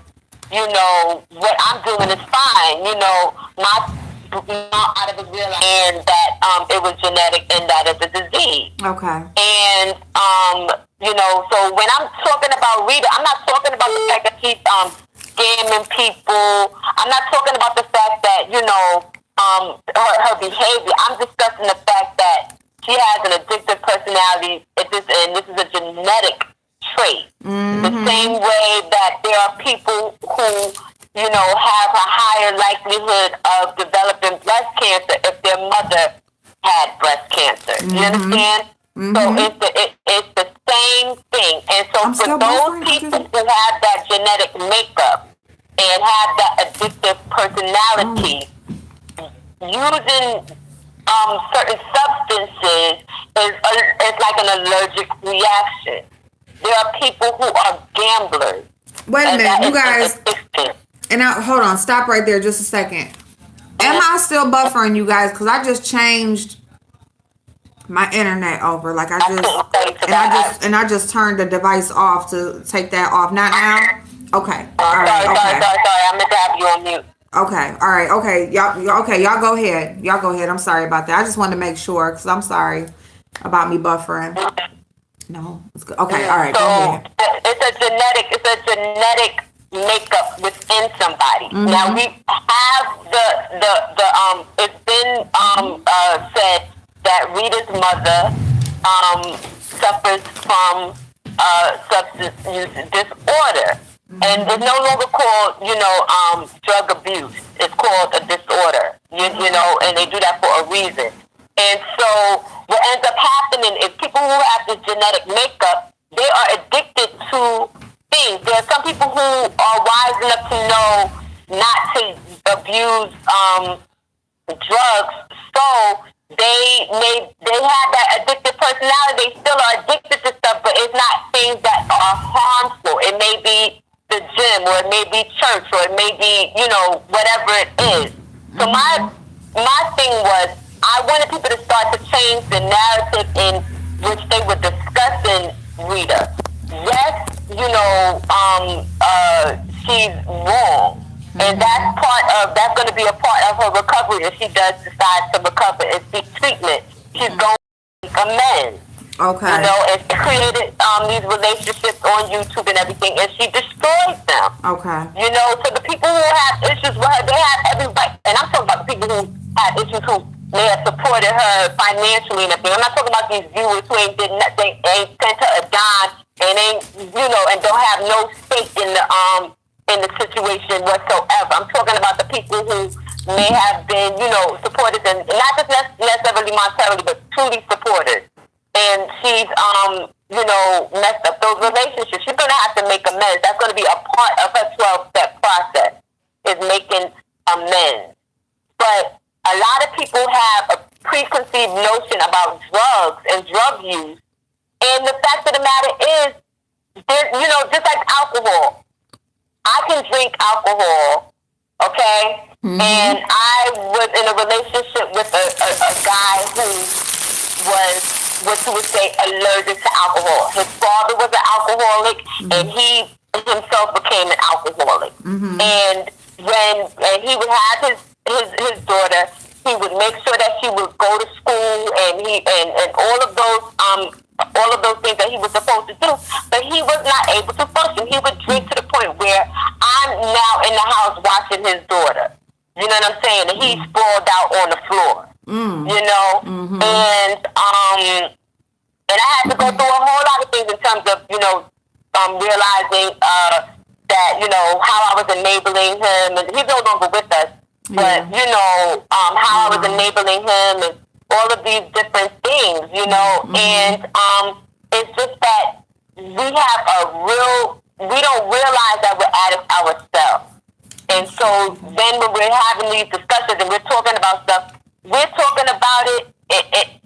you know, what I'm doing is fine. You know, my mom out of his real and that it was genetic and that it's a disease. Okay. And you know, so when I'm talking about Rita, I'm not talking about the fact that she's scamming people. I'm not talking about the fact that, you know, her behavior. I'm discussing the fact that she has an addictive personality, and this is a genetic trait. The same way that there are people who, you know, have a higher likelihood of developing breast cancer if their mother had breast cancer. You understand? So it's the same thing. And so for those people who have that genetic makeup and have that addictive personality, using certain substances is like an allergic reaction. There are people who are gamblers. Wait a minute, you guys. And now, hold on, stop right there just a second. Am I still buffering you guys? Because I just changed my internet over. Like I just turned the device off to take that off. Not now? Okay. All right. Sorry. I meant to have you on mute. Okay. All right. Okay. Y'all go ahead. Y'all go ahead. I'm sorry about that. I just wanted to make sure because I'm sorry about me buffering. No, it's good. Okay, all right. So go ahead. It's a genetic makeup within somebody. Now we have it's been said that Rita's mother suffers from substance use disorder, and it's no longer called, you know, drug abuse. It's called a disorder. You know, and they do that for a reason. And so what ends up happening is people who have this genetic makeup, they are addicted to things. There are some people who are wise enough to know not to abuse drugs, so they have that addictive personality. They still are addicted to stuff, but it's not things that are harmful. It may be the gym, or it may be church, or it may be, you know, whatever it is. So my thing was, I wanted people to start to change the narrative in which they were discussing Rita. Yes, you know, she's wrong, And that's going to be a part of her recovery if she does decide to recover and seek treatment. She's going to make amends. Okay. You know, and she created these relationships on YouTube and everything, and she destroyed them. Okay. You know, so the people who have issues with her, they have every right. And I'm talking about the people who have issues who may have supported her financially and everything. I'm not talking about these viewers who ain't did nothing, ain't sent her a dime, and ain't, you know, and don't have no stake in the situation whatsoever. I'm talking about the people who may have been, you know, supported, and not just necessarily monetarily, but truly supported. And she's, you know, messed up those relationships. She's going to have to make amends. That's going to be a part of her 12-step process, is making amends. But a lot of people have a preconceived notion about drugs and drug use. And the fact of the matter is, you know, just like alcohol, I can drink alcohol, okay? Mm-hmm. And I was in a relationship with a guy who was what you would say allergic to alcohol. His father was an alcoholic, and he himself became an alcoholic. And when he would have his daughter, he would make sure that she would go to school and all of those things that he was supposed to do, but he was not able to function. He would drink to the point where I'm now in the house watching his daughter. You know what I'm saying? And he's sprawled out on the floor. You know, and I had to go through a whole lot of things in terms of, you know, realizing that, you know, how I was enabling him, and he's no longer with us, but, you know, how I was enabling him and all of these different things, you know, and it's just that we don't realize that we're addicts ourselves. And so then when we're having these discussions and we're talking about stuff, we're talking about it,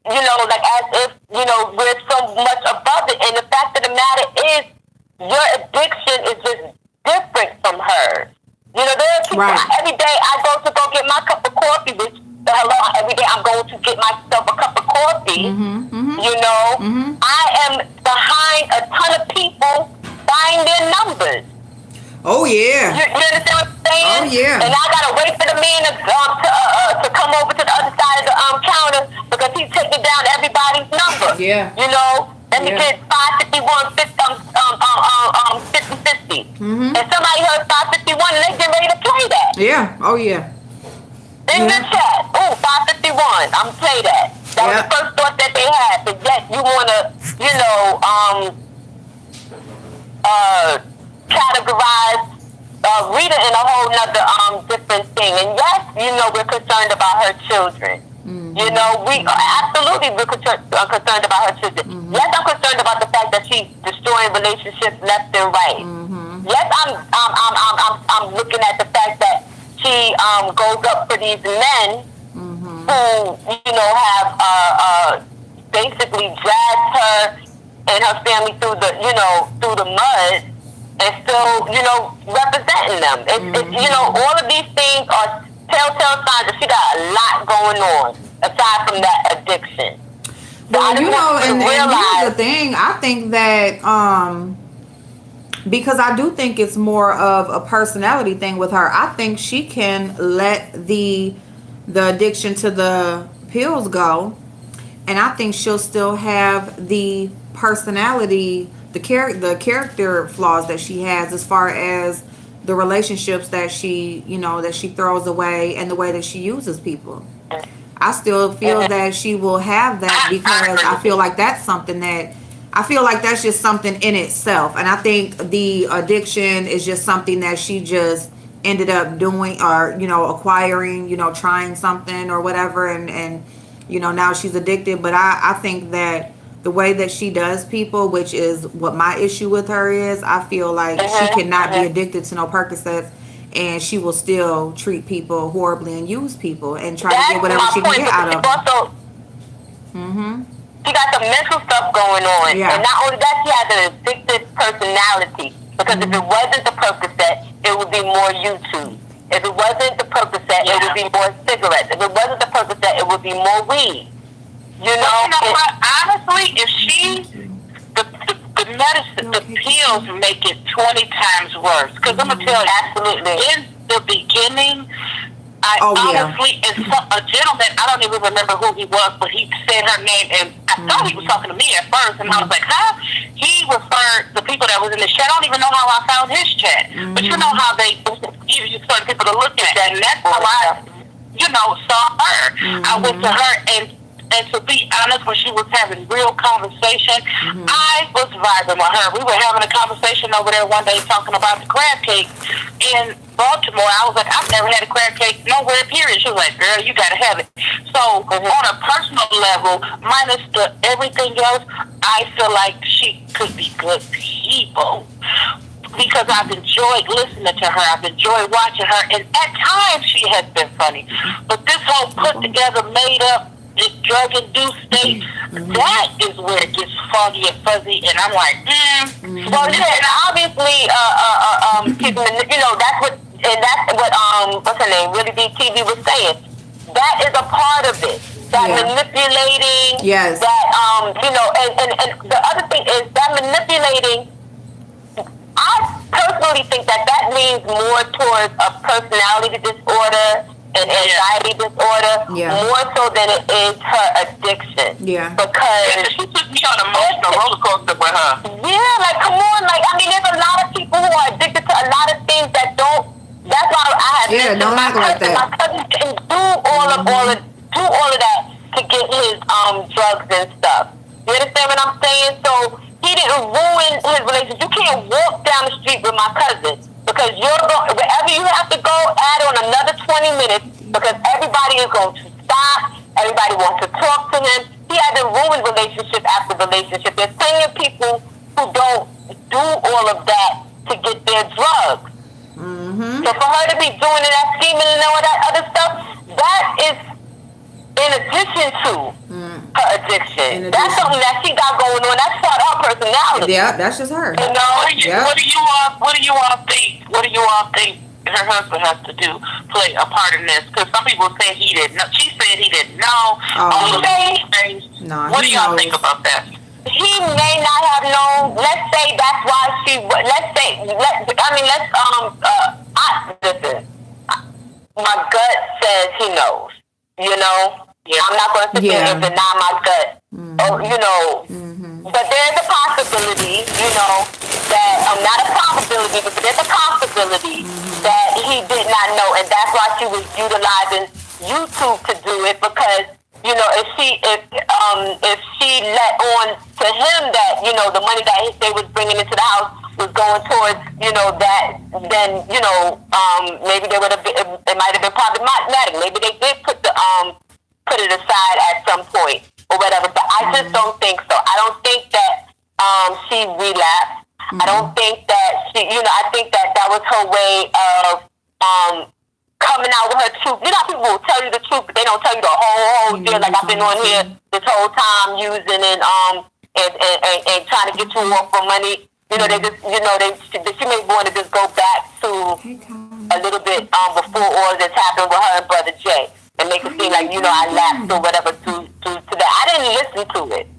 you know, like as if, you know, we're so much above it. And the fact of the matter is, your addiction is just different from hers. You know, there are people, every day I go get my cup of coffee, which, every day I'm going to get myself a cup of coffee, you know. I am behind a ton of people buying their numbers. Oh, yeah. You understand what I'm saying? Oh, yeah. And I got to wait for the man to come over to the other side of the counter because he's taking down everybody's number. Yeah. You know? Let me get 551, 50, 50. And somebody heard 551 and they get ready to play that. Yeah. Oh, yeah. In the chat. Oh, 551. I'm play that. That was the first thought that they had. But yet you want to, you know, categorize Rita in a whole nother different thing. And yes, you know, we're concerned about her children. You know, we're concerned about her children. Yes, I'm concerned about the fact that she's destroying relationships left and right. Yes, I'm looking at the fact that she goes up for these men who, you know, have basically dragged her and her family through the mud, and still, you know, representing them. It's, you know, all of these things are telltale signs that she got a lot going on aside from that addiction. So well, you know, and here's the thing. I think that because I do think it's more of a personality thing with her. I think she can let the addiction to the pills go, and I think she'll still have the personality, the character flaws that she has as far as the relationships that she, you know, that she throws away and the way that she uses people. I still feel that she will have that because I feel like that's something that I feel like that's just something in itself. And I think the addiction is just something that she just ended up doing or, you know, acquiring, you know, trying something or whatever. And you know, now she's addicted. But I think that the way that she does people, which is what my issue with her is, I feel like she cannot be addicted to no Percocets, and she will still treat people horribly and use people and try to get whatever she can get out of them. She got some mental stuff going on. Yeah. And not only that, she has an addictive personality. Because if it wasn't the Percocet, it would be more YouTube. If it wasn't the Percocet, it would be more cigarettes. If it wasn't the Percocet, it would be more weed. You know what? Honestly, if the medicine, the pills make it 20 times worse. Because I'm going to tell you, absolutely, the beginning, I honestly, it's a gentleman, I don't even remember who he was, but he said her name, and I thought he was talking to me at first, and I was like, huh? He referred the people that was in the chat. I don't even know how I found his chat, but you know how they give you certain people to look at that, and that's how I, saw her. I went to her, and to be honest, when she was having real conversation, I was vibing with her. We were having a conversation over there one day talking about the crab cake in Baltimore. I was like, I've never had a crab cake nowhere, period. She was like, girl, you got to have it. So on a personal level, minus the everything else, I feel like she could be good people. Because I've enjoyed listening to her. I've enjoyed watching her. And at times she has been funny. But this whole put together, made up, this drug-induced state, that is where it gets foggy and fuzzy, and I'm like, Well, yeah, and obviously, people, that's what what's her name, Really D TV was saying. That is a part of it. That manipulating. Yes. That, and the other thing is that manipulating, I personally think that means more towards a personality disorder and anxiety disorder, more so than it is her addiction. Yeah. Because she took me on an emotional roller coaster with her. Yeah, like come on, there's a lot of people who are addicted to a lot of things that don't. That's why I had don't act like that. My cousin didn't do all of that to get his drugs and stuff. You understand what I'm saying? So he didn't ruin his relationship. You can't walk down the street with my cousin. Because wherever you have to go, add on another 20 minutes because everybody is going to stop. Everybody wants to talk to him. He had to ruin relationship after relationship. There's plenty of people who don't do all of that to get their drugs. So for her to be doing that, scheming and all that other stuff, that is in addition to her addiction. That's something that she got going on. That's part of her personality. Yeah, that's just her. You know? What do you all think? What do you all think her husband has to do play a part in this? Because some people say he didn't know. She said he didn't know. What do y'all think about that? He may not have known. Let's say that's why listen. My gut says he knows. I'm not going to sit there and deny my gut. But there's a possibility, that not a probability, but there's a possibility that he did not know, and that's why she was utilizing YouTube to do it because. If she let on to him that, the money that they was bringing into the house was going towards, that, then, maybe they would have been, it might have been problematic. Maybe they did put it aside at some point or whatever, but I just don't think so. I don't think that, she relapsed. I don't think that she, I think that was her way of, coming out with her truth. You know how people will tell you the truth, but they don't tell you the whole deal. Like I've been on here this whole time using and trying to get you off for money. They just, she may want to just go back to a little bit before all this happened with her and Brother Jay and make it seem like, I lapsed or whatever to that. I didn't listen to it.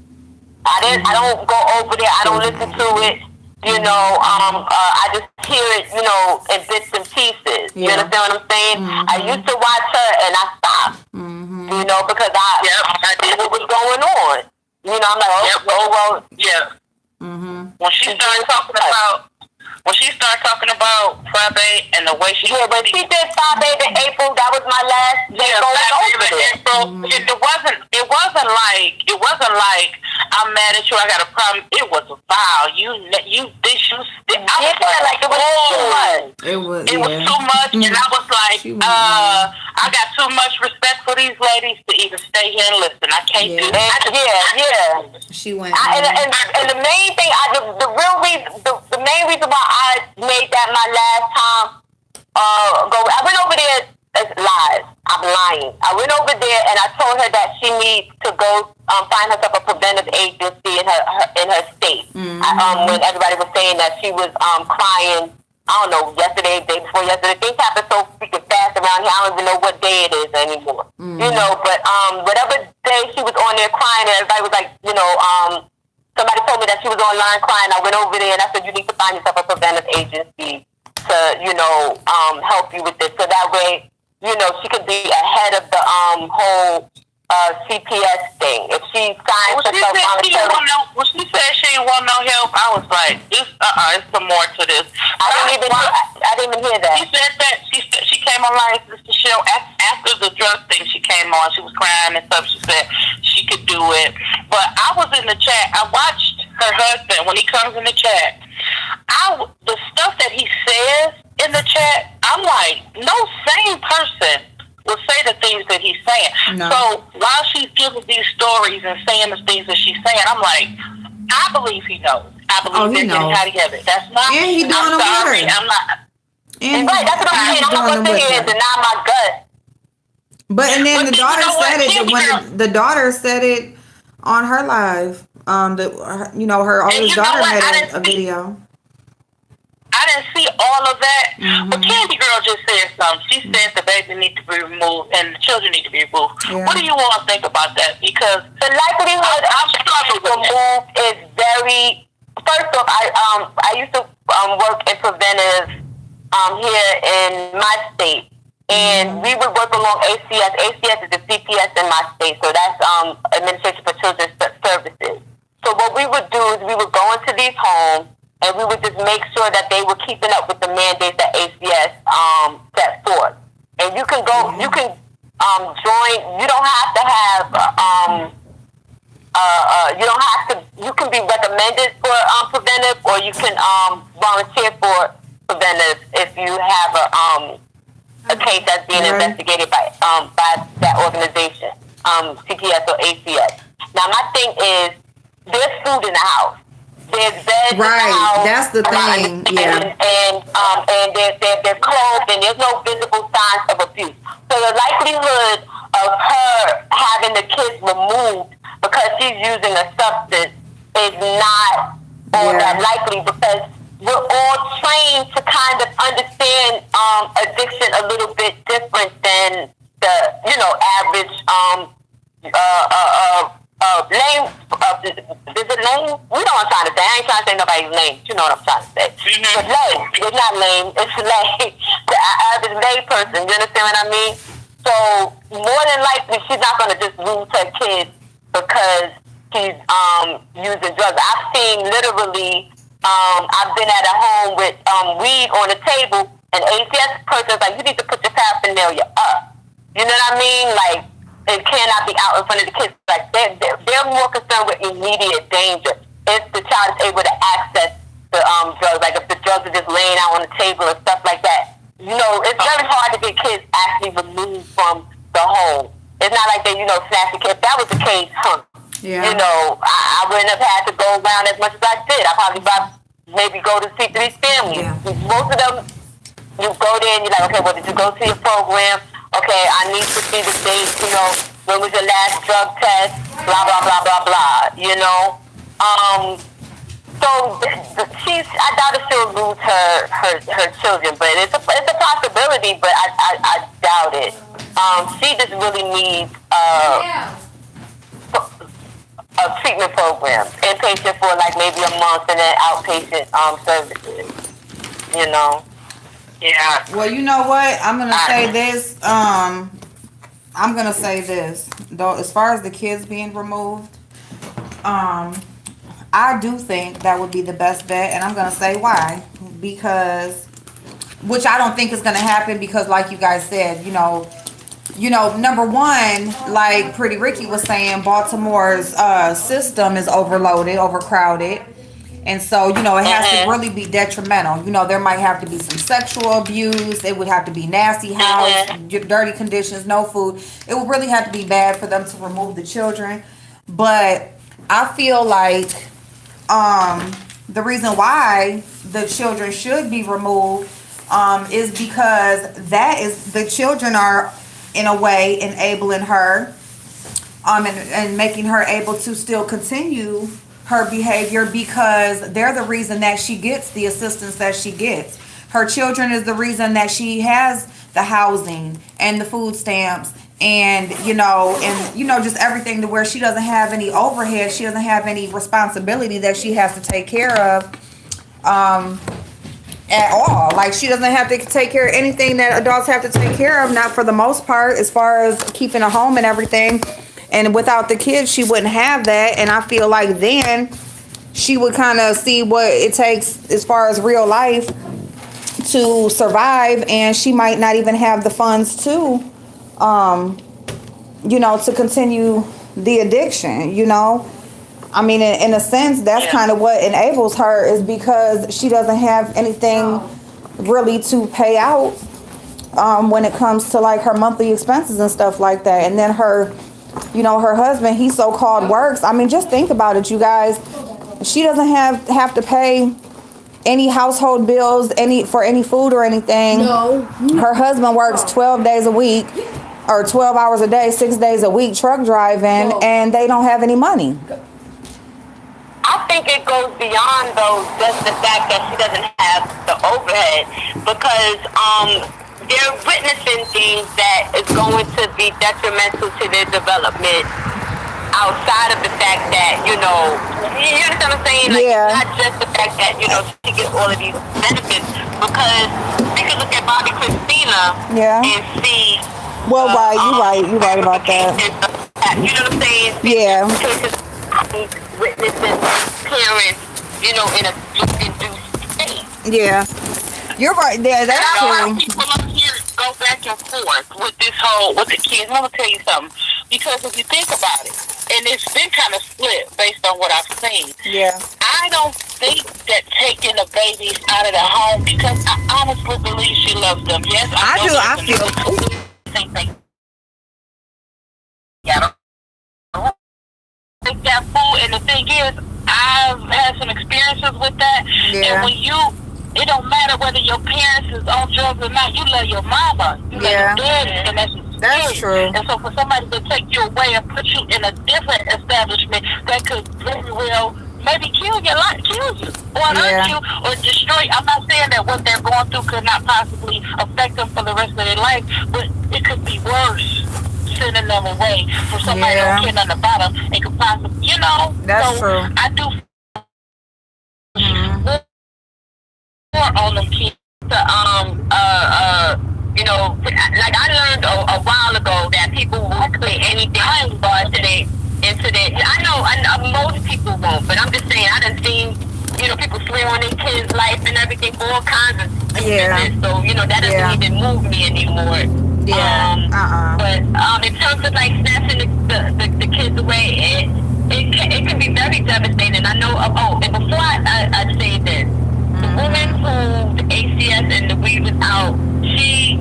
I don't go over there. I don't listen to it. I just hear it, in bits and pieces. You understand what I'm saying? I used to watch her and I stopped. Because I knew what was going on. I'm like, When she started talking about Friday and the way she when she did Friday in April, that was my last day going over there. It wasn't like I'm mad at you. I got a problem. It was vile. It was too much, and I was like, I got too much respect for these ladies to even stay here and listen. I can't do that. She went. And the main thing, the main reason why I made that my last time I went over there as lies. I'm lying. I went over there and I told her that she needs to go find herself a preventive agency in her state. When everybody was saying that she was crying, I don't know, yesterday, day before yesterday. Things happen so freaking fast around here. I don't even know what day it is anymore. But whatever day she was on there crying, and everybody was like, somebody told me that she was online crying. I went over there and I said, you need to find yourself a preventive agency to, help you with this. So that way, she could be ahead of the whole CPS thing. If she signs herself voluntarily. When she said she didn't want no help, I was like, it's some more to this. I didn't even hear that. She said that she came online to the show after the drug thing. She came on. She was crying and stuff. She said she could do it. But I was in the chat. I watched her husband when he comes in the chat. The stuff that he says in the chat, I'm like, no sane person will say the things that he's saying. No. So while she's giving these stories and saying the things that she's saying, I'm like, I believe he knows. I believe he they're getting knows. out together. That's not. And he doing I'm them sorry. with her. I'm not. And Right, that's what I'm saying. I'm not going to sit here and deny my gut. But and then But the you daughter know what? said it Candy when the daughter said it on her live. Her you oldest know daughter what? I made didn't a see- video. I didn't see all of that, Mm-hmm. but Candy Girl just said something. She said the baby needs to be removed and the children need to be removed. Yeah. What do you all think about that? Because The likelihood of struggling being with removed is very. First off, I used to work in preventive here in my state, and we would work along ACS. ACS is the CPS in my state, so that's Administration for Children's Services. So what we would do is we would go into these homes and we would just make sure that they were keeping up with the mandates that ACS set forth. And you can go, you can join. You don't have to have. You don't have to. You can be recommended for preventive, or you can volunteer for preventive if you have a case that's being investigated by that organization, CPS or ACS. Now, my thing is, there's food in the house. There's beds in the house. That's the thing. Yeah. And there's clothes, and there's no visible signs of abuse. So the likelihood of her having the kids removed because she's using a substance is not all that likely, because we're all trained to kind of understand addiction a little bit different than the average lame. Is it lame? You know what I'm trying to say. I ain't trying to say nobody's lame. You know what I'm trying to say. But lame. It's not lame. It's lame. The average lay person. You understand what I mean? So more than likely, she's not going to just lose her kids because she's using drugs. I've seen literally. I've been at a home with weed on the table, and ACS person's like, you need to put your paraphernalia up. You know what I mean? Like, it cannot be out in front of the kids. Like, they're more concerned with immediate danger. If the child is able to access the drugs, like if the drugs are just laying out on the table and stuff like that. It's very hard to get kids actually removed from the home. It's not like they, snatch the kids. If that was the case, Yeah. I wouldn't have had to go around as much as I did. I probably maybe go to see 3 families. Yeah. Most of them, you go there and you're like, okay, well, did you go to your program? Okay, I need to see the date, when was your last drug test? Blah, blah, blah, blah, blah, So I doubt if she'll lose her children, but it's a possibility, but I doubt it. She just really needs a treatment program, inpatient for like maybe a month, and then outpatient services. yeah, Well, you know what? I'm gonna say this. I'm gonna say this. Though, as far as the kids being removed, I do think that would be the best bet, and I'm gonna say why. Because, which I don't think is gonna happen, because, like you guys said, number one, like Pretty Ricky was saying, Baltimore's system is overcrowded. And so, it has to really be detrimental. There might have to be some sexual abuse. It would have to be nasty house, dirty conditions, no food. It would really have to be bad for them to remove the children. But I feel like the reason why the children should be removed is because the children are, in a way, enabling her and making her able to still continue her behavior, because they're the reason that she gets the assistance that she gets. Her children is the reason that she has the housing and the food stamps and just everything, to where she doesn't have any overhead, she doesn't have any responsibility that she has to take care of at all. Like, she doesn't have to take care of anything that adults have to take care of, not for the most part, as far as keeping a home and everything. And without the kids, she wouldn't have that. And I feel like then she would kind of see what it takes as far as real life to survive, and she might not even have the funds to to continue the addiction. I mean, in a sense, that's kind of what enables her, is because she doesn't have anything really to pay out when it comes to like her monthly expenses and stuff like that. And then her husband, he so-called works. I mean, just think about it, you guys. She doesn't have to pay any household bills, for any food or anything. No. Her husband works 12 days a week, or 12 hours a day, 6 days a week, truck driving, and they don't have any money. I think it goes beyond though just the fact that she doesn't have the overhead, because they're witnessing things that is going to be detrimental to their development outside of the fact that, you understand what I'm saying? Like, Yeah. it's not just the fact that, she gets all of these benefits, because they can look at Bobby Christina Yeah. and see. Well, you're right about that. You know what I'm saying? Yeah. Witnessing parents, in a drug-induced state. Yeah. You're right there. That's A lot true. of people up here go back and forth with the kids. I'm gonna tell you something, because if you think about it, and it's been kind of split based on what I've seen. Yeah. I don't think that taking the babies out of the home, because I honestly believe she loves them. Yes, I do. I feel. Same thing. Yeah. Take that food, and the thing is, I've had some experiences with that. Yeah. And when it don't matter whether your parents is on drugs or not, you love your mama, you love Yeah. your daddy, and That's true. And so for somebody to take you away and put you in a different establishment that could very well maybe kill you, or hurt you, or destroy. I'm not saying that what they're going through could not possibly affect them for the rest of their life, but it could be worse sending them away for somebody Yeah. who don't care nothing about them. It could possibly, That's so true. I do more on them kids to, like I learned a while ago that people will say anything into their, I know most people won't, but I'm just saying, I done seen, people swear on their kids' life and everything for all kinds of things. So, that doesn't even move me anymore. Yeah. But in terms of like snatching the kids away, it can be very devastating. I know. And before I say this, the woman who the ACS and the weed was out, she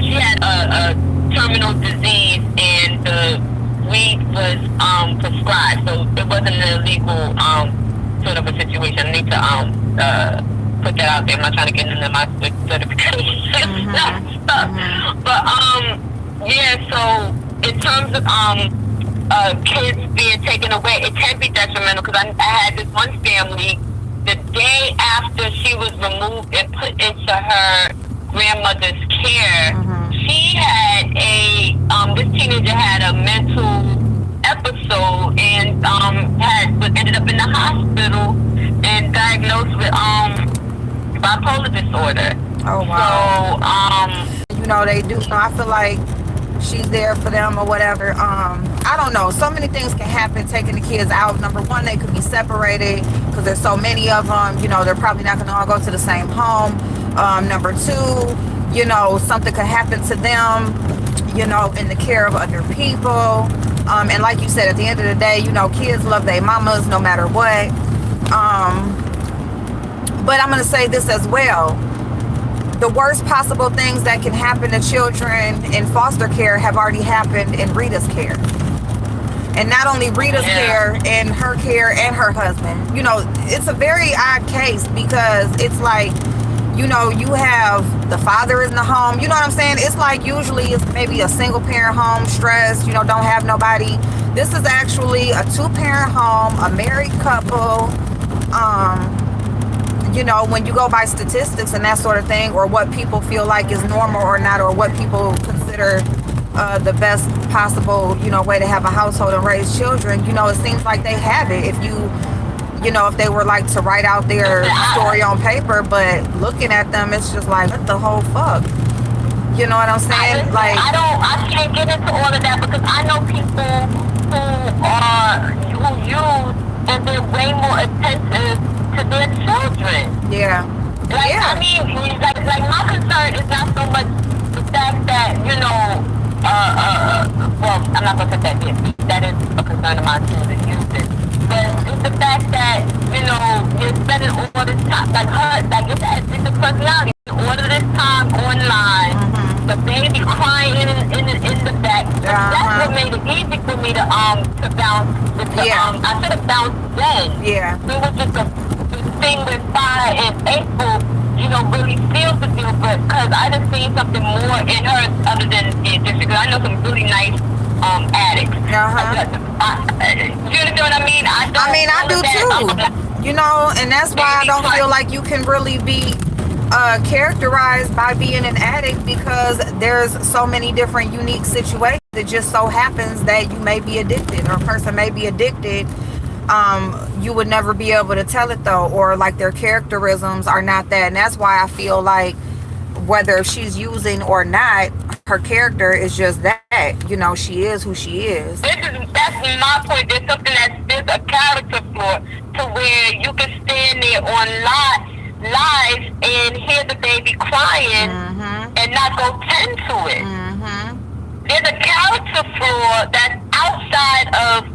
she had a terminal disease, and the weed was prescribed, so it wasn't an illegal sort of a situation. I need to put that out there. I'm not trying to get into my certification. But so in terms of kids being taken away, it can be detrimental, because I had this one family, the day after she was removed and put into her grandmother's care, she had this teenager had a mental episode, and ended up in the hospital and diagnosed with bipolar disorder. Oh, wow. So they do. So I feel like she's there for them or whatever. I don't know. So many things can happen taking the kids out. Number one, they could be separated because there's so many of them. They're probably not going to all go to the same home. Number two, something could happen to them, in the care of other people. And like you said, at the end of the day, kids love their mamas no matter what. But I'm going to say this as well. The worst possible things that can happen to children in foster care have already happened in Rita's care. And not only Rita's care, and her husband. It's a very odd case, because it's like, you have the father in the home. You know what I'm saying? It's like usually it's maybe a single parent home, stressed, don't have nobody. This is actually a 2-parent home, a married couple. When you go by statistics and that sort of thing, or what people feel like is normal or not, or what people consider the best possible, way to have a household and raise children, it seems like they have it. If you you know, if they were like to write out their story on paper, but looking at them, it's just like, what the whole fuck? You know what I'm saying? Like, I can't get into all of that because I know people who use and they're way more attentive to their children. yeah. Like, Yeah. I mean, like my concern is not so much the fact that, you know, well, I'm not gonna put that in. That is a concern of mine too, to use it. But it's the fact that, you know, you're spending all this time, like her, like it's a personality. All of this time online, the baby crying in the back. That's what made it easy for me to bounce with the I should have bounced then. Yeah. It was just the thing with Fire and April, you know, really sealed the deal, but because I done seen something more in her other than just because I know some really nice addicts. You know what I mean? I do too. You know, and that's why I don't feel like you can really be characterized by being an addict, because there's so many different unique situations. It just so happens that you may be addicted, or a person may be addicted. You would never be able to tell it though, or like their characterisms are not that. And that's why I feel like whether she's or not, her character is just that. You know, she is who she is. That's my point. There's something there's a character flaw to where you can stand there on live and hear the baby crying and not go tend to it. There's a character flaw that's outside of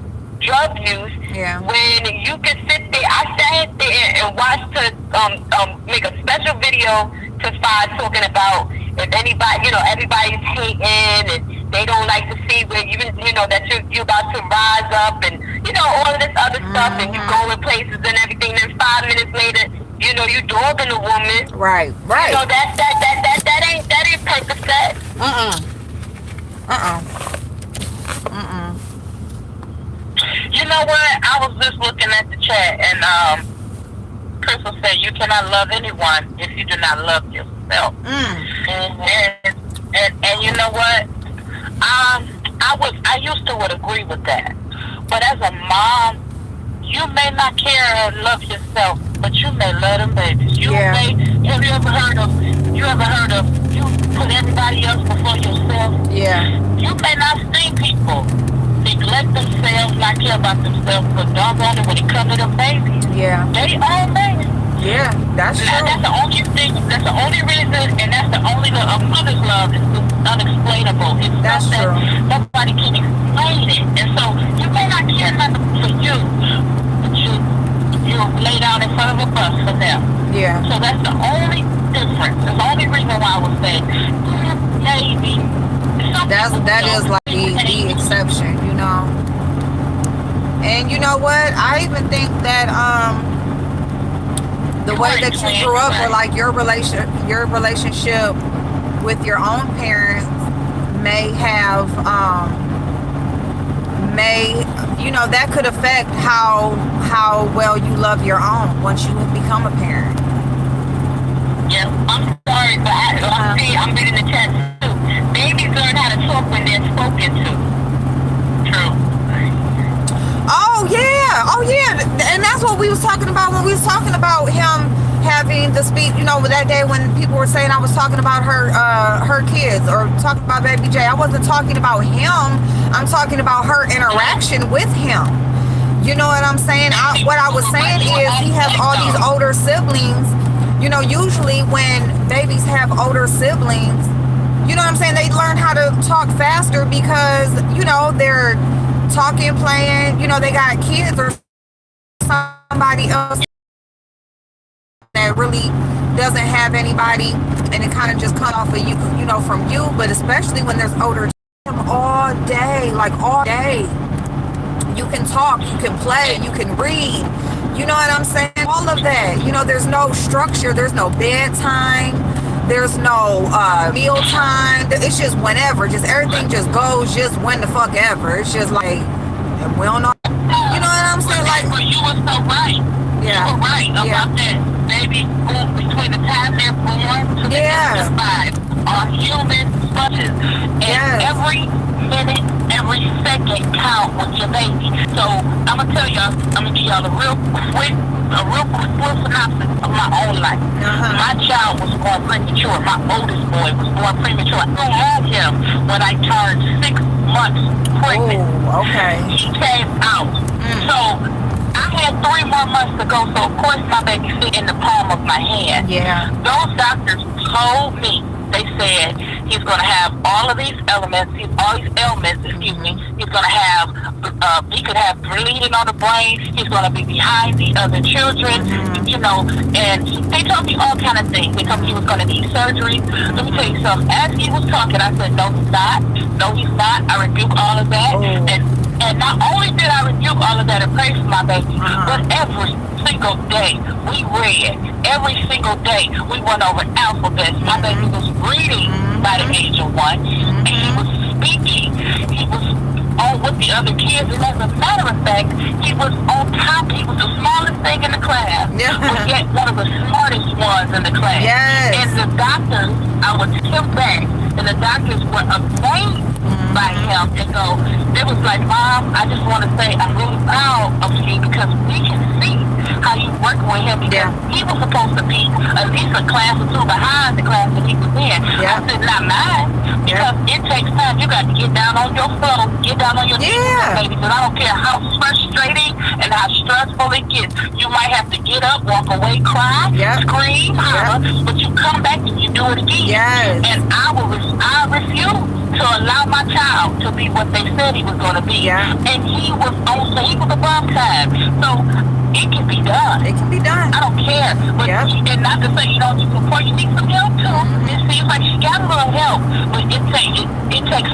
drug use. Yeah. When you can sit there, I sat there and watched her make a special video to start talking about if anybody, you know, everybody's hating and they don't like to see where you know that you're about to rise up and you know all of this other stuff and you go in places and everything. Then 5 minutes later, you know, you dogging a woman. Right. You know that ain't Percocet. You know what? I was just looking at the chat, and Crystal said, "You cannot love anyone if you do not love yourself." And you know what? I used to would agree with that, but as a mom, you may not care or love yourself, but you may love them babies. Have you ever heard of you put everybody else before yourself? Yeah. You may not see people neglect themselves, not care about themselves, but doggone it when it comes to them babies. Yeah. They all babies. Yeah, that's true. That's the only thing, that's the only reason, and that's the only, a mother's love is unexplainable. It's that's true. That nobody can explain it. And so, you may not care nothing for you, but you'll lay down in front of a bus for them. Yeah. So that's the only difference. That's the only reason why I would say, maybe. That is like the exception, you know. And you know what? I even think that the way that you grew up, or like your relationship with your own parents may have you know, that could affect how well you love your own once you become a parent. Yeah, I'm sorry, but I'm reading the chat too. Babies learn how to talk when they're spoken to. True. Oh yeah, and that's what we was talking about when we was talking about him having the speech. You know, that day when people were saying I was talking about her kids or talking about Baby J. I wasn't talking about him. I'm talking about her interaction with him. You know what I'm saying? What I was saying is he has all these older siblings. You know, usually when babies have older siblings, you know what I'm saying, they learn how to talk faster because, you know, they're talking, playing, you know, they got kids or somebody else that really doesn't have anybody, and it kind of just cut off of you, you know, from you. But especially when there's older all day, like all day, you can talk, you can play, you can read, you know what I'm saying, all of that. You know, there's no structure, there's no bedtime, there's no meal time. It's just whenever, just everything just goes just when the fuck ever. It's just like, we don't know, you know what I'm saying? Like, but you were so right. Yeah. You were right about that. Baby, between the time they're born to the age of 5 are human sponges. And every minute, every every second count with your baby. So I'm gonna tell y'all, I'm gonna give y'all a real quick little synopsis of my own life. My child was born premature. My oldest boy was born premature. I had him when I turned 6 months pregnant. Oh, okay. He came out. So I had 3 more months to go. So of course my baby fit in the palm of my hand. Yeah. Those doctors told me, they said he's going to have all of these ailments, He's going to have, he could have bleeding on the brain. He's going to be behind the other children, you know, and they told me all kind of things. They told me he was going to need surgery. Let me tell you something. As he was talking, I said, no, he's not. No, he's not. I rebuke all of that. And not only did I rebuke all of that and pray for my baby, but every single day we read. Every single day we went over alphabets. My baby was reading by the age of 1, and he was speaking. He was on with the other kids, and as a matter of fact, he was on top. He was the smallest thing in the class, but yet one of the smartest ones in the class. Yes. And the doctors, I would take him back, and the doctors were amazed by him and go, they was like, Mom, I just want to say I'm really proud of you because we can see how you work with him because he was supposed to be at least a class or 2 behind the class that he was in. I said, not mine, because it takes time. You got to get down on your floor, get down on your knees, baby, because I don't care how frustrating and how stressful it gets. You might have to get up, walk away, cry, scream, holler, but you come back and you do it again. And I refuse to allow my child to be what they said he was going to be. And he was above time. So it can be done. It can be done. I don't care. But and not to say you don't need support, you need some help too. It seems like she got a little help, but it takes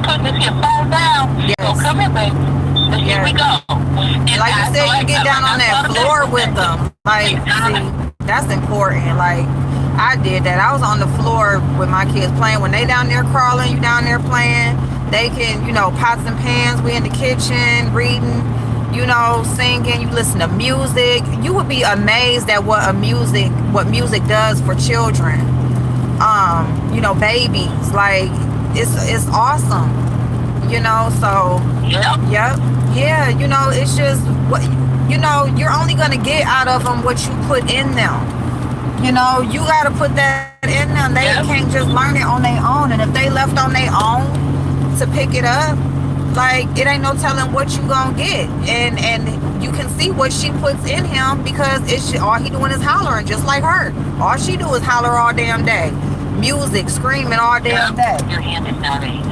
putting this here phone down. So come here, baby. And here we go. And like you said, you get down on that floor with them. Like, see, that's important. Like, I did that. I was on the floor with my kids playing. When they down there crawling, you down there playing. They can, you know, pots and pans. We in the kitchen reading, you know, singing. You listen to music. You would be amazed at what music does for children. You know, babies. Like, it's awesome. You know, so yeah. You know, it's just what, you know, you're only gonna get out of them what you put in them. You know, you got to put that in them. They can't just learn it on their own. And if they left on their own to pick it up, like, it ain't no telling what you gonna get. And you can see what she puts in him because all he doing is hollering, just like her. All she do is holler all damn day. Music, screaming all damn day. Your hand is not raised.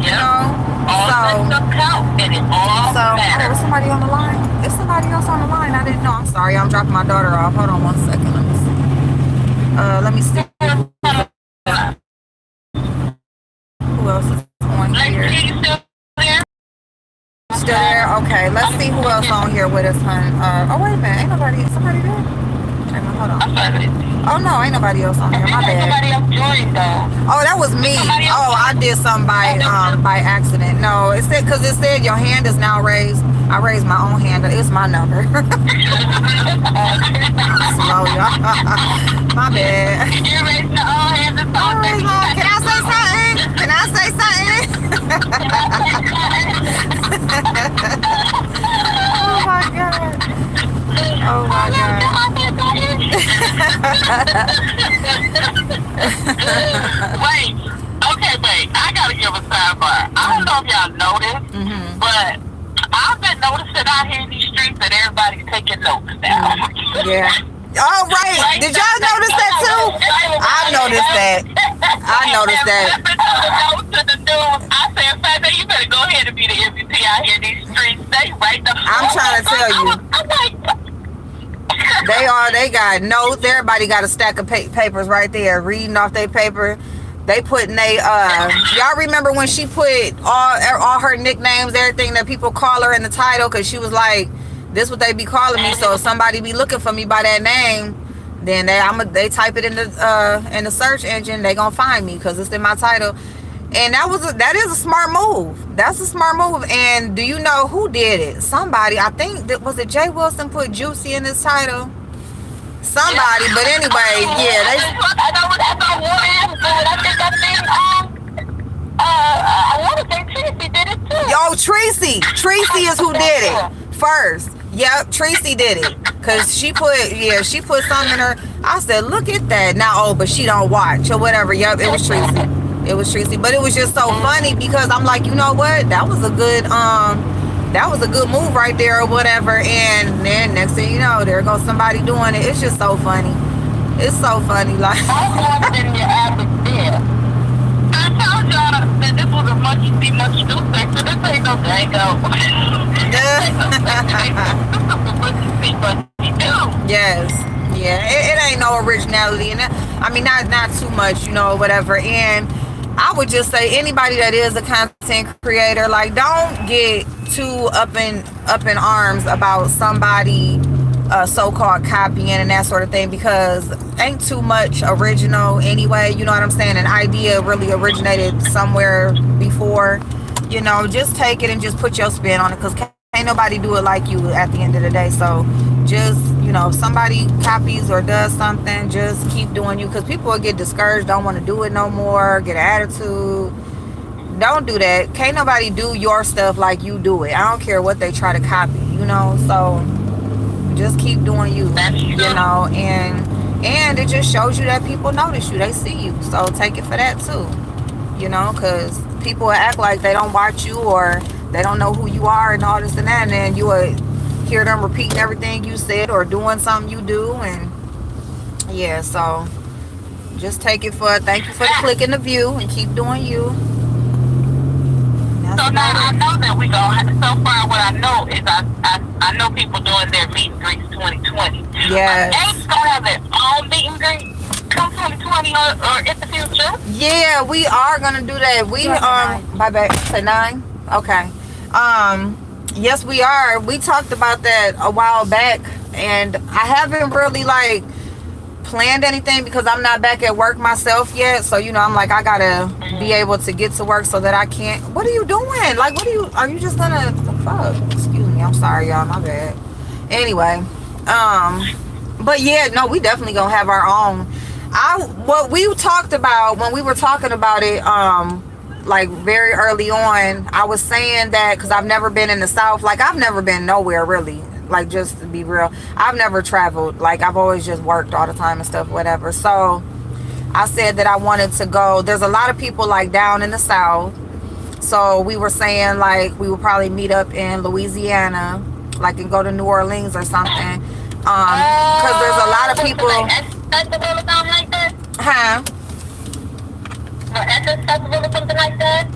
You know? All that stuff counts, and it all matters. Was somebody on the line? Is somebody else on the line? I didn't know. I'm sorry. I'm dropping my daughter off. Hold on 1 second. Let me see. Who else is on here? Still there? Okay. Let's see who else on here with us, hon. Oh, wait a minute. Ain't nobody. Somebody there? Wait a minute, hold on. Oh, no. Ain't nobody else on here. My bad. Somebody else joined, though. Oh, that was me. Oh, I did something by accident. No, it said your hand is now raised. I raised my own hand. It's my number. Slow, y'all. My bad. You raised your own hand. Can I say something? Can I say something? Oh my God. Oh my God. Wait. Okay, wait. I gotta give a sidebar. I don't know if y'all noticed, but I've been noticing out here in these streets that everybody's taking notes now. Yeah. Oh, right. Did y'all notice that too? I noticed that. I noticed that. I said, Father, you better go ahead and be the MVP out here in these streets. They right there. I'm trying to tell you. I'm like, they got notes. Everybody got a stack of papers right there, reading off their paper. They putting y'all remember when she put all her nicknames, everything that people call her in the title, because she was like, this what they be calling me, so if somebody be looking for me by that name, then they type it in the search engine, they gonna find me because it's in my title. And that is a smart move. That's a smart move. And do you know who did it? Somebody, I think was it Jay Wilson put Juicy in his title? Somebody, but anyway, yeah. I know what that's on one. I think that thing, I want to say Tracy did it too. Yo, Tracy is who did it first. Yep, Tracy did it. Cause she put something in her. I said, look at that. Now, but she don't watch or whatever. Yep, it was Tracy. It was Tracy. But it was just so funny because I'm like, you know what? That was a good move right there or whatever. And then next thing you know, there goes somebody doing it. It's just so funny. It's so funny. Like in your atmosphere. I told y'all that this was a much stupid, so this ain't no Django. Yes. Yeah. It ain't no originality in it. I mean, not too much, you know, whatever. And I would just say anybody that is a content creator, like, don't get too up in arms about somebody so-called copying and that sort of thing, because ain't too much original anyway. You know what I'm saying? An idea really originated somewhere before. You know, just take it and just put your spin on it, because ain't nobody do it like you at the end of the day. So just, you know, if somebody copies or does something, just keep doing you, because people will get discouraged, don't want to do it no more, get an attitude. Don't do that. Can't nobody do your stuff like you do it. I don't care what they try to copy, you know. So just keep doing you, you know, and it just shows you that people notice you, they see you. So take it for that too, you know, because people will act like they don't watch you or they don't know who you are and all this and that, and then you would hear them repeating everything you said or doing something you do. And yeah, so just take it for thank you for the click and the view, and keep doing you. So now I know that we gonna have, so far what I know is I know people doing their meet and greets 2020. Yes. They gonna have their own meet and greet come 2020 or in the future. Yeah, we are gonna do that. We my bad, say 9. Okay. Yes, we are. We talked about that a while back, and I haven't really like planned anything because I'm not back at work myself yet. So, you know, I'm like, I gotta be able to get to work so that I can't. What are you doing? Like, are you just gonna, fuck, excuse me, I'm sorry, y'all, my bad. Anyway, but yeah, no, we definitely gonna have our own. What we talked about when we were talking about it, like very early on, I was saying that because I've never been in the South. Like, I've never been nowhere really. Like, just to be real, I've never traveled. Like, I've always just worked all the time and stuff, whatever. So I said that I wanted to go. There's a lot of people like down in the South. So we were saying like we would probably meet up in Louisiana, like, and go to New Orleans or something. Because there's a lot of people. Festival or something like that? Huh? Or Essence Festival or something like that?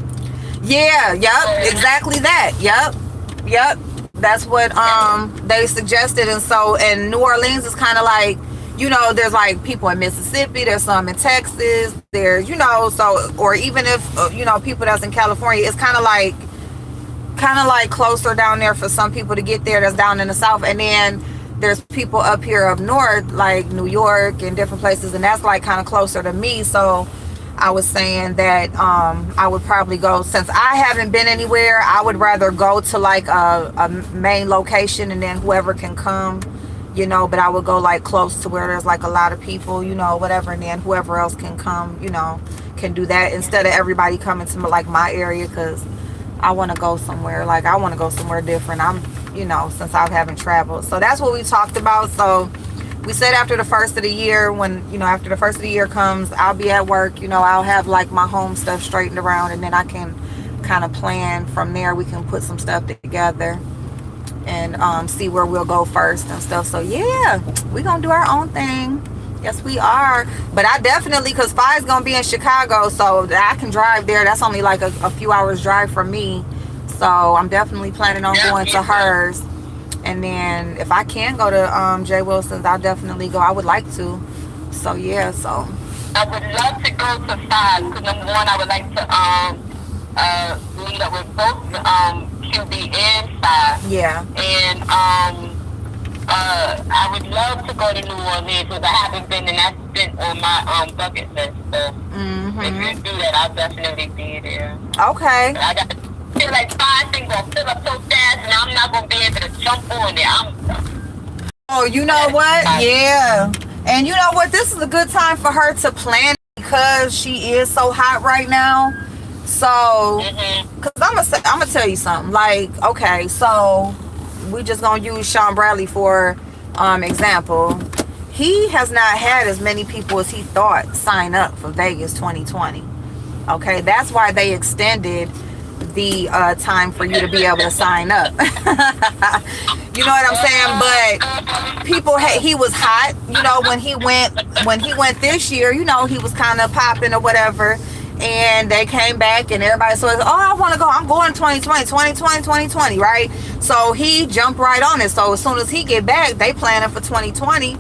Yeah, yep, exactly that. Yep. That's what they suggested. And so, and New Orleans is kind of like, you know, there's like people in Mississippi, there's some in Texas, there's, you know, so, or even if, you know, people that's in California, it's kind of like closer down there for some people to get there that's down in the South. And then there's people up here up north, like New York and different places, and that's like kind of closer to me. So I was saying that I would probably go, since I haven't been anywhere, I would rather go to like a main location, and then whoever can come, you know, but I would go like close to where there's like a lot of people, you know, whatever, and then whoever else can come, you know, can do that instead of everybody coming to like my area, because I want to go somewhere, like I want to go somewhere different. I'm, you know, since I haven't traveled. So that's what we talked about. So we said after the first of the year, when, you know, after the first of the year comes, I'll be at work, you know, I'll have like my home stuff straightened around, and then I can kind of plan from there. We can put some stuff together and see where we'll go first and stuff. So yeah, we're gonna do our own thing. Yes, we are. But I definitely, because Fi's gonna be in Chicago, so I can drive there. That's only like a few hours drive from me. So I'm definitely planning on going to hers. And then if I can go to Jay Wilson's, I'll definitely go. I would like to. So yeah, so I would love to go to 5 because number one, I would like to meet up with both QB and 5. yeah. And I would love to go to New Orleans because I haven't been, and that's been on my bucket list. So if you do that, I'll definitely be there. Okay. I got to feel like 5 things gonna fill up so fast, and I'm not gonna be able to jump on there. Oh, you know what? Yeah. And you know what? This is a good time for her to plan because she is so hot right now. So, cause I'm gonna tell you something. Like, okay, so we just gonna use Sean Bradley for example. He has not had as many people as he thought sign up for Vegas 2020. Okay, that's why they extended the time for you to be able to sign up. You know what I'm saying? But people, he was hot. You know, when he went this year, you know, he was kind of popping or whatever. And they came back and everybody said, oh, I want to go. I'm going 2020, right? So he jumped right on it. So as soon as he get back, they planning for 2020.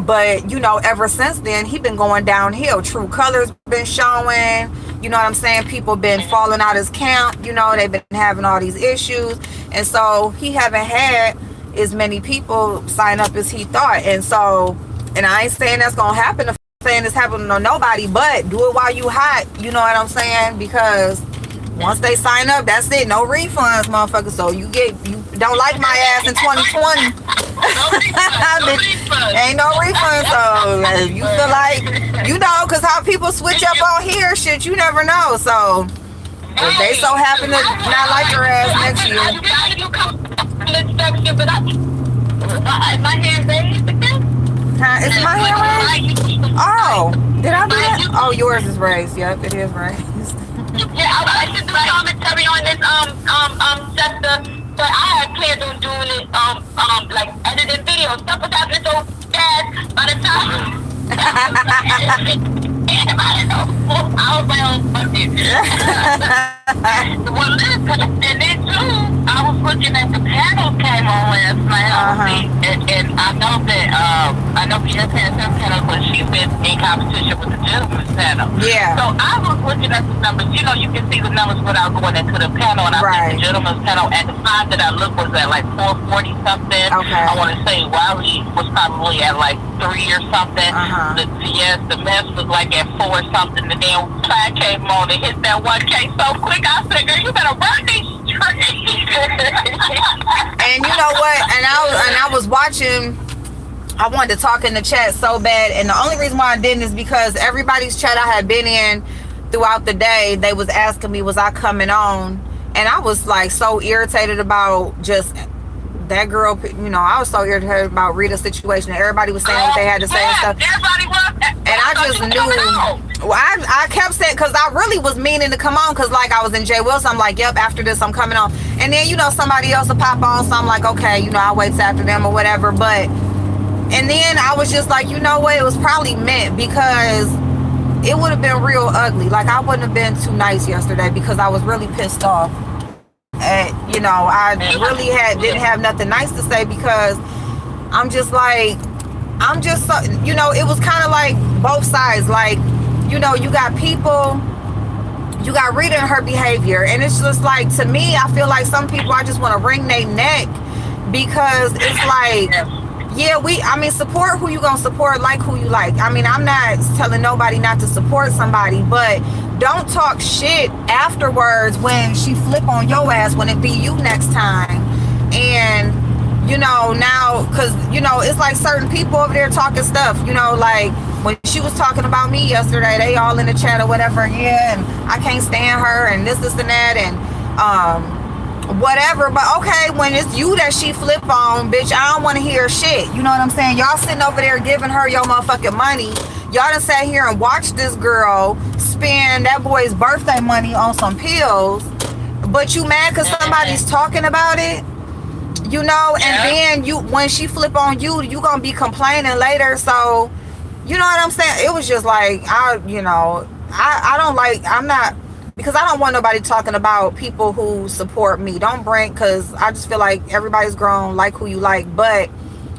But, you know, ever since then, he been going downhill. True Colors been showing. You know what I'm saying? People been falling out his camp. You know, they've been having all these issues. And so he haven't had as many people sign up as he thought. And so, and I ain't saying that's going to happen. Saying it's happening to nobody, but do it while you hot. You know what I'm saying? Because once they sign up, that's it. No refunds, motherfucker. So you don't like my ass in 2020. Ain't no refunds. So you feel like, you know, because how people switch up on here, shit, you never know. So if they so happen to not like your ass next year. Is my hair raised? Oh, did I do that? Oh, yours is raised. Yep, it is raised. Yeah, I would like to do a commentary on this sector, but I had planned on doing it like editing videos. Stuff was happening so fast by the time I was like, oh, fuck it. Well, listen, and then too, I was looking at the panel came on last night, and I know that I know Pierre Pan's panel, but she went in competition with the gentleman's panel. Yeah. So I was looking at the numbers. You know, you can see the numbers without going into the panel, and I think the gentleman's panel at the time that I looked was at like 440 something. Okay. I want to say Wiley was probably at like 3 or something. The mess was like at 4 or something. And then Clyde came on and hit that 1K so quick. I said, girl, you better run these streets. And you know what? And I was watching. I wanted to talk in the chat so bad, and the only reason why I didn't is because everybody's chat I had been in throughout the day, they was asking me, was I coming on? And I was like so irritated about just that girl. You know, I was so irritated about Rita's situation, and everybody was saying what they had to say and stuff. Everybody was. And I just knew. Well, I kept saying, because I really was meaning to come on, because like I was in Jay Wilson, I'm like, yep, after this I'm coming on. And then, you know, somebody else will pop on, so I'm like, okay, you know, I'll wait till after them or whatever. But and then I was just like, you know what, it was probably meant, because it would have been real ugly. Like, I wouldn't have been too nice yesterday because I was really pissed off. And, you know, I really didn't have nothing nice to say, because I'm just like, you know, it was kind of like both sides. Like, you know, you got people, you got Rita and her behavior, and it's just like, to me, I feel like some people, I just want to wring their neck, because it's like, yeah, I mean, support who you gonna support, like who you like. I mean, I'm not telling nobody not to support somebody, but don't talk shit afterwards when she flip on your ass when it be you next time. And, you know, now, because, you know, it's like certain people over there talking stuff, you know, like when she was talking about me yesterday, they all in the chat or whatever, yeah, and I can't stand her and this and that, and whatever. But okay, when it's you that she flip on, bitch, I don't want to hear shit. You know what I'm saying? Y'all sitting over there giving her your motherfucking money. Y'all done sat here and watched this girl spend that boy's birthday money on some pills, but you mad because somebody's talking about it, you know? And then when she flip on you, you gonna be complaining later. So, you know what I'm saying? It was just like, I don't like, I'm not, because I don't want nobody talking about people who support me. Don't bring, because I just feel like everybody's grown, like who you like. But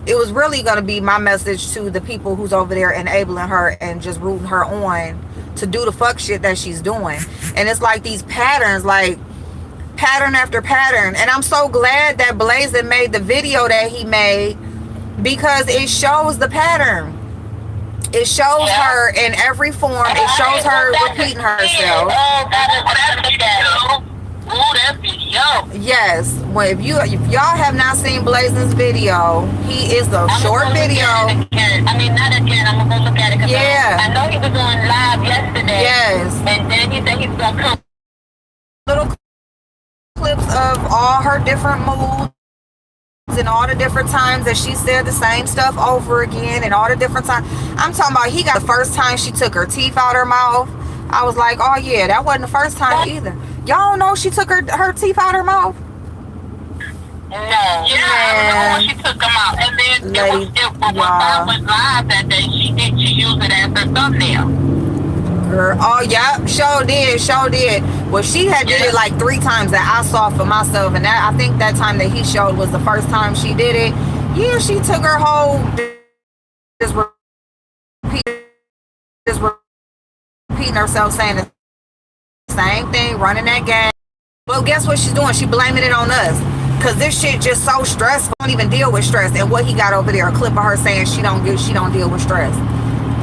it was really going to be my message to the people who's over there enabling her and just rooting her on to do the fuck shit that she's doing. And it's like these patterns, like pattern after pattern. And I'm so glad that Blazin made the video that he made, because it shows the pattern. It shows her in every form. It shows her repeating herself. Oh, that video. Yes. Well, if y'all have not seen Blazing's video, he is a short video. I mean, not again. I'm gonna go look at it. Yeah. I know he was on live yesterday. Yes. And then he said he's gonna come. Little clips of all her different moods and all the different times that she said the same stuff over again and all the different times. I'm talking about he got the first time she took her teeth out her mouth. I was like, oh yeah, that wasn't the first time either. Y'all don't know she took her teeth out her mouth? No. Yeah, I know when she took them out. And then when I was live that day, she used it as her thumbnail. Girl, oh yeah, sure did. Well, she had did it like 3 times that I saw for myself, and that I think that time that he showed was the first time she did it. Yeah, she took her whole just repeating herself, saying the same thing, running that game. But guess what she's doing? She blaming it on us. Cause this shit just so stressful. Don't even deal with stress. And what he got over there, a clip of her saying she don't deal with stress.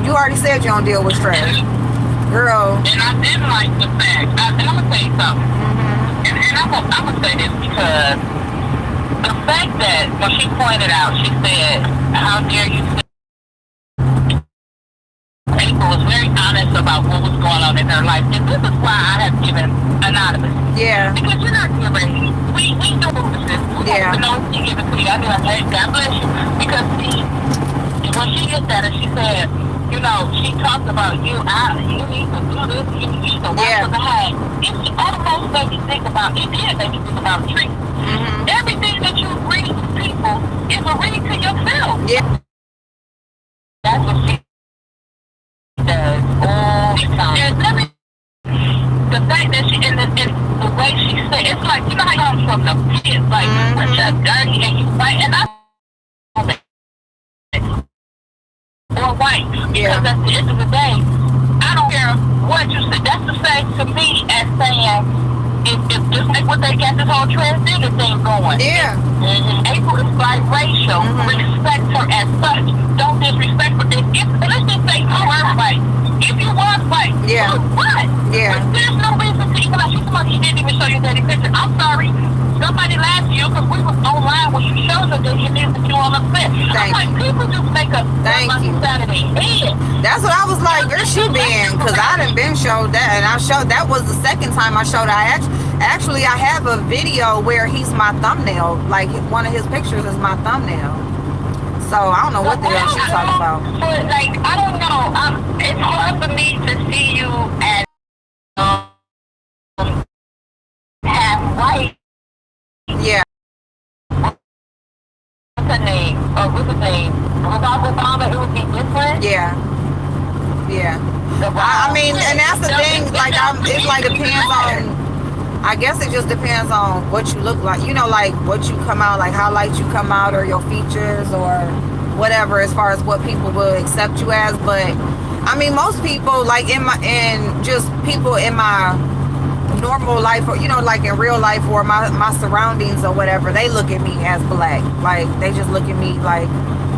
You already said you don't deal with stress. Girl. And I did like the fact, and I'm gonna tell you something. And I'm gonna say this because the fact that when she pointed out, she said, "How dare you?" April was very honest about what was going on in her life, and this is why I have given anonymous. Yeah. Because you're not giving. We know this. We don't know if you give it to you. I be like, hey, God bless you. Because see, when she gets that, and she said, you know, she talked about you. You need to do this. You need to watch the high. It almost made me think about. It did make me think about treatment. Everything that you read to people is a read to yourself. Yeah. That's what she does all the time. And the fact that she and the way she said, it's like, you know how you come from the pit, like such a dirty and you fight, and I or white, because at the end of the day, I don't care what you say. That's the same to me as saying, if just like what they got this whole transgender thing going. Yeah. April is biracial. Respect her as such. Don't disrespect her. Let's just say you were white. If you was white, what? Yeah. But there's no reason to even like he didn't even show you that picture. I'm sorry. Somebody laughed at you because we was online when you showed us that you did that you all upset. I'm like, people just make a Saturday head. That's what I was like, where she been? Because I done been showed that, and I showed, that was the second time I showed. I have a video where he's my thumbnail. Like, one of his pictures is my thumbnail. So I don't know what the hell she's talking about. But like, I don't know. It's hard for me to see you as half white. Yeah. What's her name? What's his name? Without Obama, it would be different. Yeah. I mean, and that's the thing. Like, it's like depends on. I guess it just depends on what you look like. You know, like what you come out, like how light you come out, or your features, or whatever, as far as what people will accept you as. But I mean, most people, like just people in my normal life, or you know, like in real life, or my surroundings or whatever, they look at me as black. Like, they just look at me like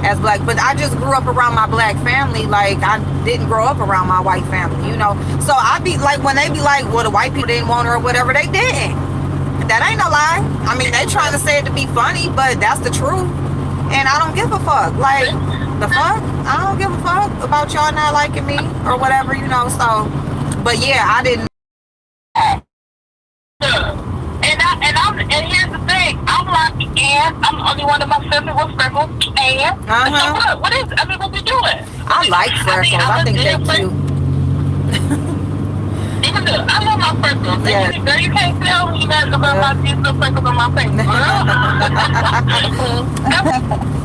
as black. But I just grew up around my black family. Like, I didn't grow up around my white family, you know. So I be like, when they be like, well, the white people didn't want her or whatever, they didn't. That ain't no lie. I mean, they trying to say it to be funny, but that's the truth. And I don't give a fuck. Like, the fuck? I don't give a fuck about y'all not liking me or whatever, you know. So, but yeah, I didn't. And here's the thing, I'm like, and I'm the only one of my family with freckles, and so what is, I mean, what we doing? I like freckles. I think they're cute. Even though I love my freckles. Yes. Girl, you can't tell me nothing about my these little freckles on my face.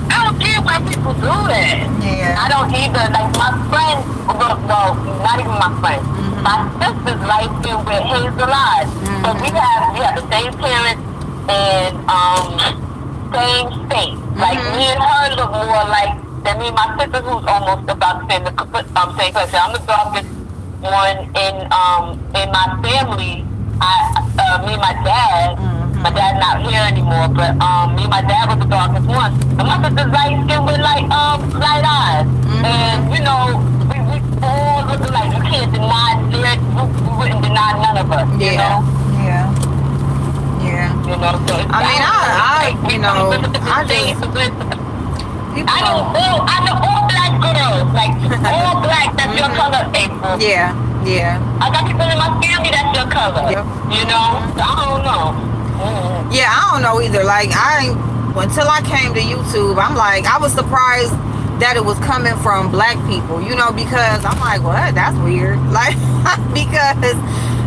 I don't care why people do that. Yeah. I don't either. Like, my friends, well, not even my friends. My sister's life skin with hazel eyes. But we have the same parents and same state. Like, me and her look more like than me and my sister, who's almost about the same place. I'm the darkest one in my family. Me and my dad. My dad's not here anymore, but me and my dad was the darkest one. And my sister's light skin with like light eyes. And you know, we all look like, you can't deny, we wouldn't deny none of us, you know? Yeah. You know, so it's, I mean, you know, I just people I know all black girls, like all black. That's your color, April. yeah. I got people in my family that's your color. Yep. You know, so I don't know. Yeah, I don't know either. Like, until I came to YouTube, I'm like, I was surprised that it was coming from black people, you know, because I'm like, what? That's weird. Like, because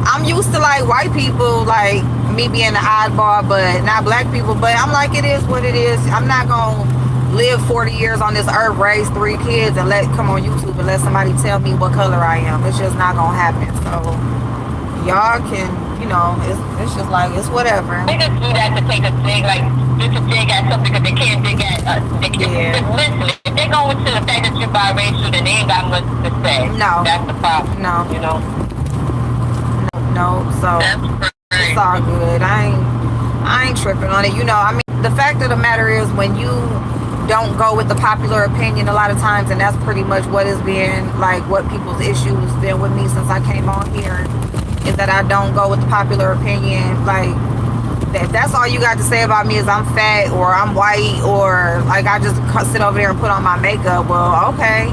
I'm used to, like, white people, like, me being the oddball, but not black people. But I'm like, it is what it is. I'm not going to live 40 years on this earth, raise 3 kids, and come on YouTube and let somebody tell me what color I am. It's just not going to happen. So, y'all can, you know, it's just like, it's whatever. Niggas do that to take a dig, like, just to dig at something because they can't dig at us. Yeah. Listen, if they go into the fact that you're biracial, then they ain't got much to say. No. That's the problem. No. You know? No, so it's all good. I ain't tripping on it. You know, I mean, the fact of the matter is, when you don't go with the popular opinion a lot of times, and that's pretty much what has been, like, what people's issues been with me since I came on here, is that I don't go with the popular opinion. Like, if that's all you got to say about me is I'm fat or I'm white, or like I just sit over there and put on my makeup, well, okay.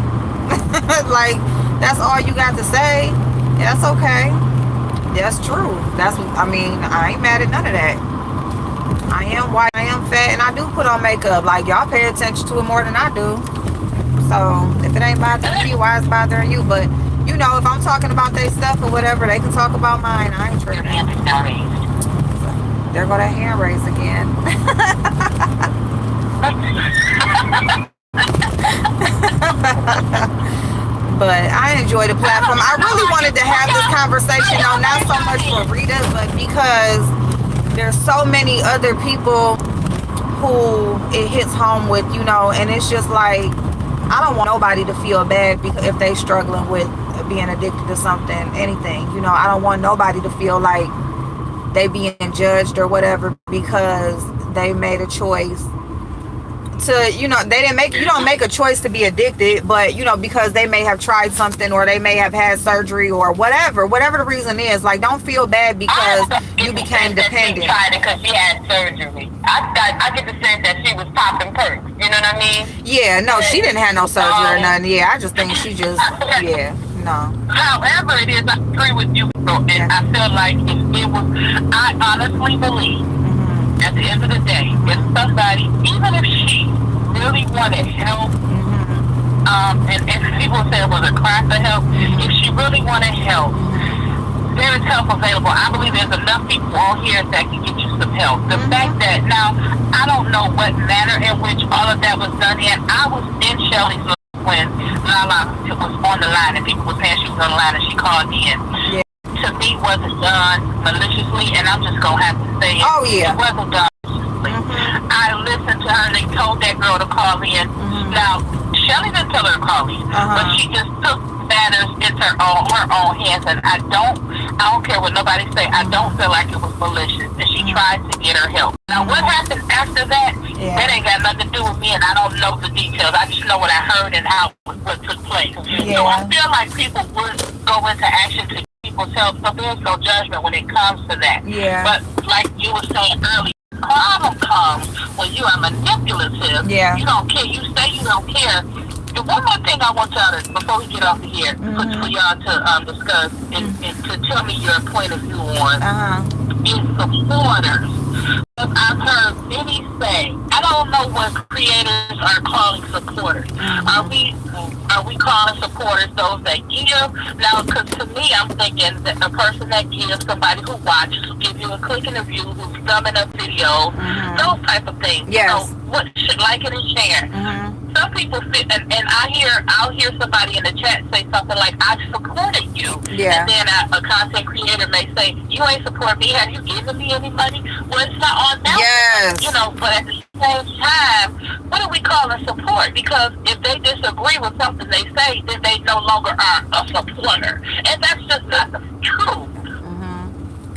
Like, that's all you got to say, that's okay. That's true. That's what I mean. I ain't mad at none of that. I am white, I am fat, and I do put on makeup. Like, y'all pay attention to it more than I do. So if it ain't bothering you, why it's bothering you? But, you know, if I'm talking about their stuff or whatever, they can talk about mine. I ain't tripping. There go that hand raise again. But I enjoy the platform. I really wanted to have this conversation, though, not so much for Rita, but because there's so many other people who it hits home with, you know, and it's just like, I don't want nobody to feel bad because if they struggling with being addicted to something, anything, you know. I don't want nobody to feel like they being judged or whatever because they made a choice to, you know, you don't make a choice to be addicted, but, you know, because they may have tried something or they may have had surgery or whatever the reason is. Like, don't feel bad because you became dependent. She tried it because she had surgery. I get the sense that she was popping perks. You know what I mean? Yeah, no, she didn't have no surgery or nothing. Yeah, I just think she just, yeah, no. However it is, I agree with you, bro, and I feel like if it was, I honestly believe, at the end of the day, if somebody, even if she really wanted help, and people say it was a cry for help, if she really wanted help, there is help available. I believe there's enough people on here that can get you some help. The fact that, now, I don't know what manner in which all of that was done in. I was in Shelly's life when Lala was on the line and people were saying she was on the line and she called in. Yeah. To me, wasn't done maliciously, and I'm just going to have to say it. Oh, yeah. It wasn't done maliciously. I listened to her, and they told that girl to call in. Now, Shelly didn't tell her to call in, but she just took matters into her own hands, and I don't care what nobody say, I don't feel like it was malicious, and she tried to get her help. Now, what happened after that, that ain't got nothing to do with me, and I don't know the details. I just know what I heard and what took place. Yeah. So I feel like people would go into action to people's help, so there's no judgment when it comes to that. Yeah. But like you were saying earlier, the problem comes when you are manipulative. Yeah. You don't care. You say you don't care. The one more thing I want y'all to, before we get off of here, for y'all to discuss and to tell me your point of view on is supporters. I've heard many say, I don't know what creators are calling supporters. Are we calling supporters those that give? Now, because to me, I'm thinking that a person that gives, somebody who watches, who gives you a click and a view, who's thumbing up videos, those type of things. Yes. You know, what should like it and share. Some people sit and I'll hear somebody in the chat say something like, I supported you. Yeah. And then a content creator may say, you ain't support me. Have you given me any money? Well, it's not on them. Yes. You know, but at the same time, what are we calling support? Because if they disagree with something they say, then they no longer are a supporter. And that's just not the truth.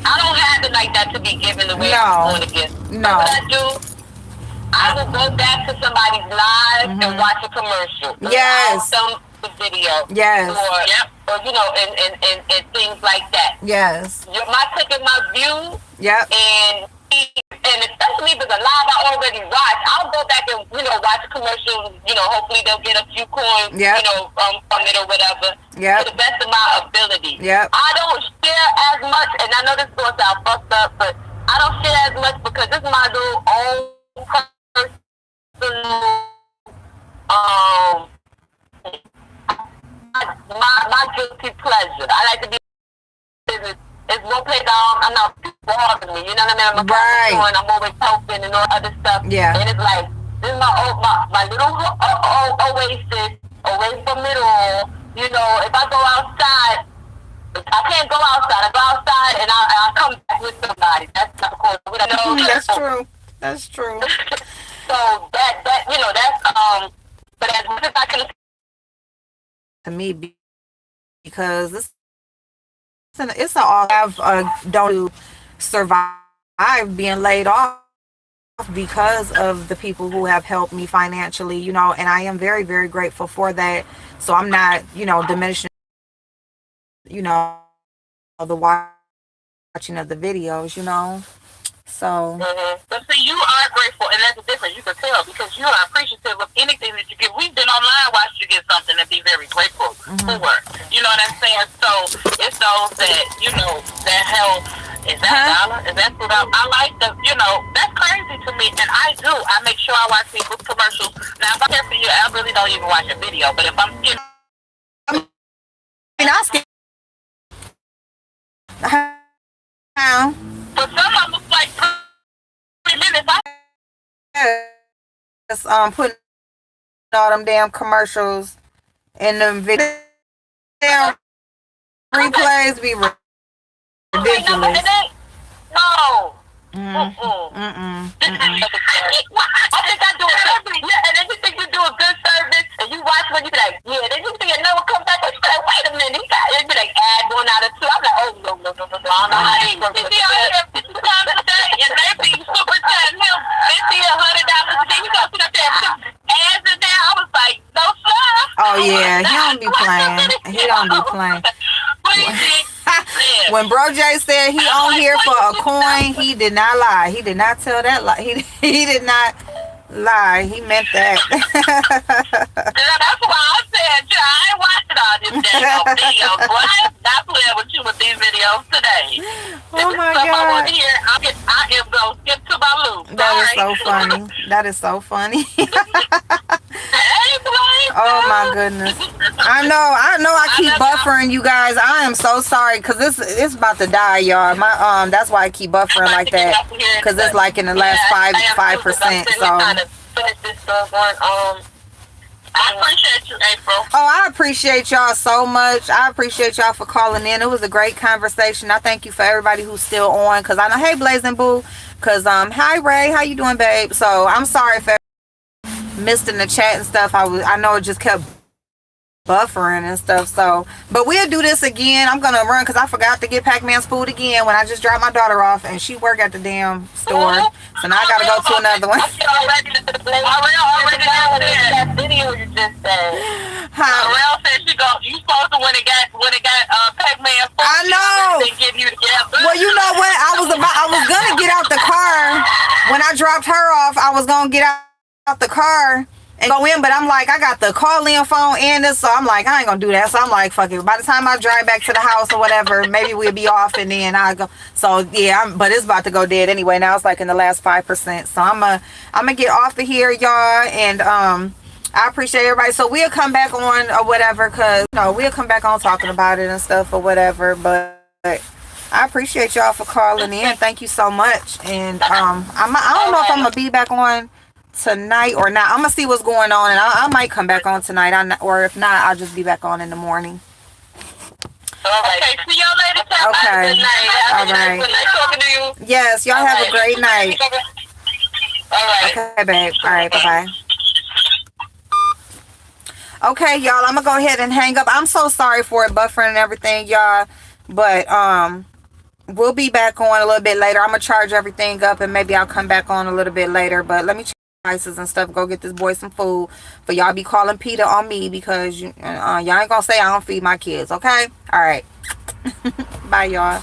I don't have it like that to be given away. No. No. What I do, I will go back to somebody's live and watch a commercial. Yes. Some video. Yes. Or you know, and things like that. Yes. My click and my view. Yep. And and especially if it's a live I already watched, I'll go back and, watch commercials, hopefully they'll get a few coins, Yep. From it or whatever. Yep. To the best of my ability. Yep. I don't share as much, and I know this goes out fucked up, but I don't share as much because this is my little own personal, my guilty pleasure. I like to be business. It's one place I'm not bothering me. You know what I mean? I'm always helping and all other stuff. Yeah. And it's like, this is my little oasis away from it all. If I go outside, I can't go outside. I go outside and I come back with somebody. That's of course. That's true. That's true. So that's but as much as I can. To me, because it's a all have don't survive being laid off because of the people who have helped me financially, and I am very, very grateful for that. So I'm not, diminishing, the watching of the videos, So. But see, you are grateful, and that's the difference. You can tell because you are appreciative of anything that you get. We've been online watching you get something and be very grateful for. You know what I'm saying? So it's those that that help. Is that $1? Is that $2? I like that's crazy to me, and I do. I make sure I watch people's commercials. Now, if I care for you, I really don't even watch a video. But if I'm skipping, I'll skip. for some of them, it's like 3 minutes. Just putting all them damn commercials in them videos. Damn replays be ridiculous. No. I think I do it every and then you think you do a good service and you watch when you be like, then you see another come back and you be like, wait a minute, it'd be like add 1 out of 2. I'm like, oh no, I don't know how to work with it. Times a day and they be super chatting him. They see $100 a day. You go sit up there and put ads in there. I was like, no sir. Oh yeah, he don't be playing. He don't be playing. When Bro J said he on here for a coin, he did not lie. He did not tell that lie. He did not lie. He meant that. That's why I said, I ain't watching all this damn videos. Boy, I am not playing with you with these videos today. Oh my I want God. to hear. I am going to skip to my loop. That is so funny. That is so funny. Hey, boy. Oh my goodness. I know I keep buffering you guys. I am so sorry because it's about to die, y'all. My that's why I keep buffering like that. Because it's like in the last 5%. So I appreciate you, April. oh, I appreciate y'all so much. I appreciate y'all for calling in. It was a great conversation. I thank you for everybody who's still on. Cause I know, hey Blazing Boo. Cause hi Ray, how you doing, babe? So I'm sorry if missed in the chat and stuff. I know it just kept buffering and stuff. So, but we'll do this again. I'm gonna run because I forgot to get Pac-Man's food again when I just dropped my daughter off and she worked at the damn store. So now I gotta go to another one. That video you just said. Arel said you supposed to when it got Pac-Man food. I know. They give you the gap. Well, you know what? I was gonna get out the car when I dropped her off. I was gonna get out the car and go in, but I'm like, I got the call-in phone and this, so I'm like, I ain't gonna do that. So I'm like, fuck it. By the time I drive back to the house or whatever, maybe we'll be off and then I go. So yeah, but it's about to go dead anyway. Now it's like in the last 5%. So I'm gonna get off of here, y'all, and I appreciate everybody. So we'll come back on or whatever, cause we'll come back on talking about it and stuff or whatever. But I appreciate y'all for calling in. Thank you so much. And I don't know if I'm gonna be back on tonight or not. I'm gonna see what's going on, and I might come back on tonight, or if not, I'll just be back on in the morning. Okay, see y'all later. Okay. Good night. All right. Good night talking to you. Yes, y'all have a great night. All right. Okay, babe. All right, bye-bye. Okay, y'all, I'm gonna go ahead and hang up. I'm so sorry for it buffering and everything, y'all, but we'll be back on a little bit later. I'm gonna charge everything up and maybe I'll come back on a little bit later, but let me check prices and stuff. Go get this boy some food. But y'all be calling Peter on me because y'all ain't gonna say I don't feed my kids. Okay, all right. Bye, y'all.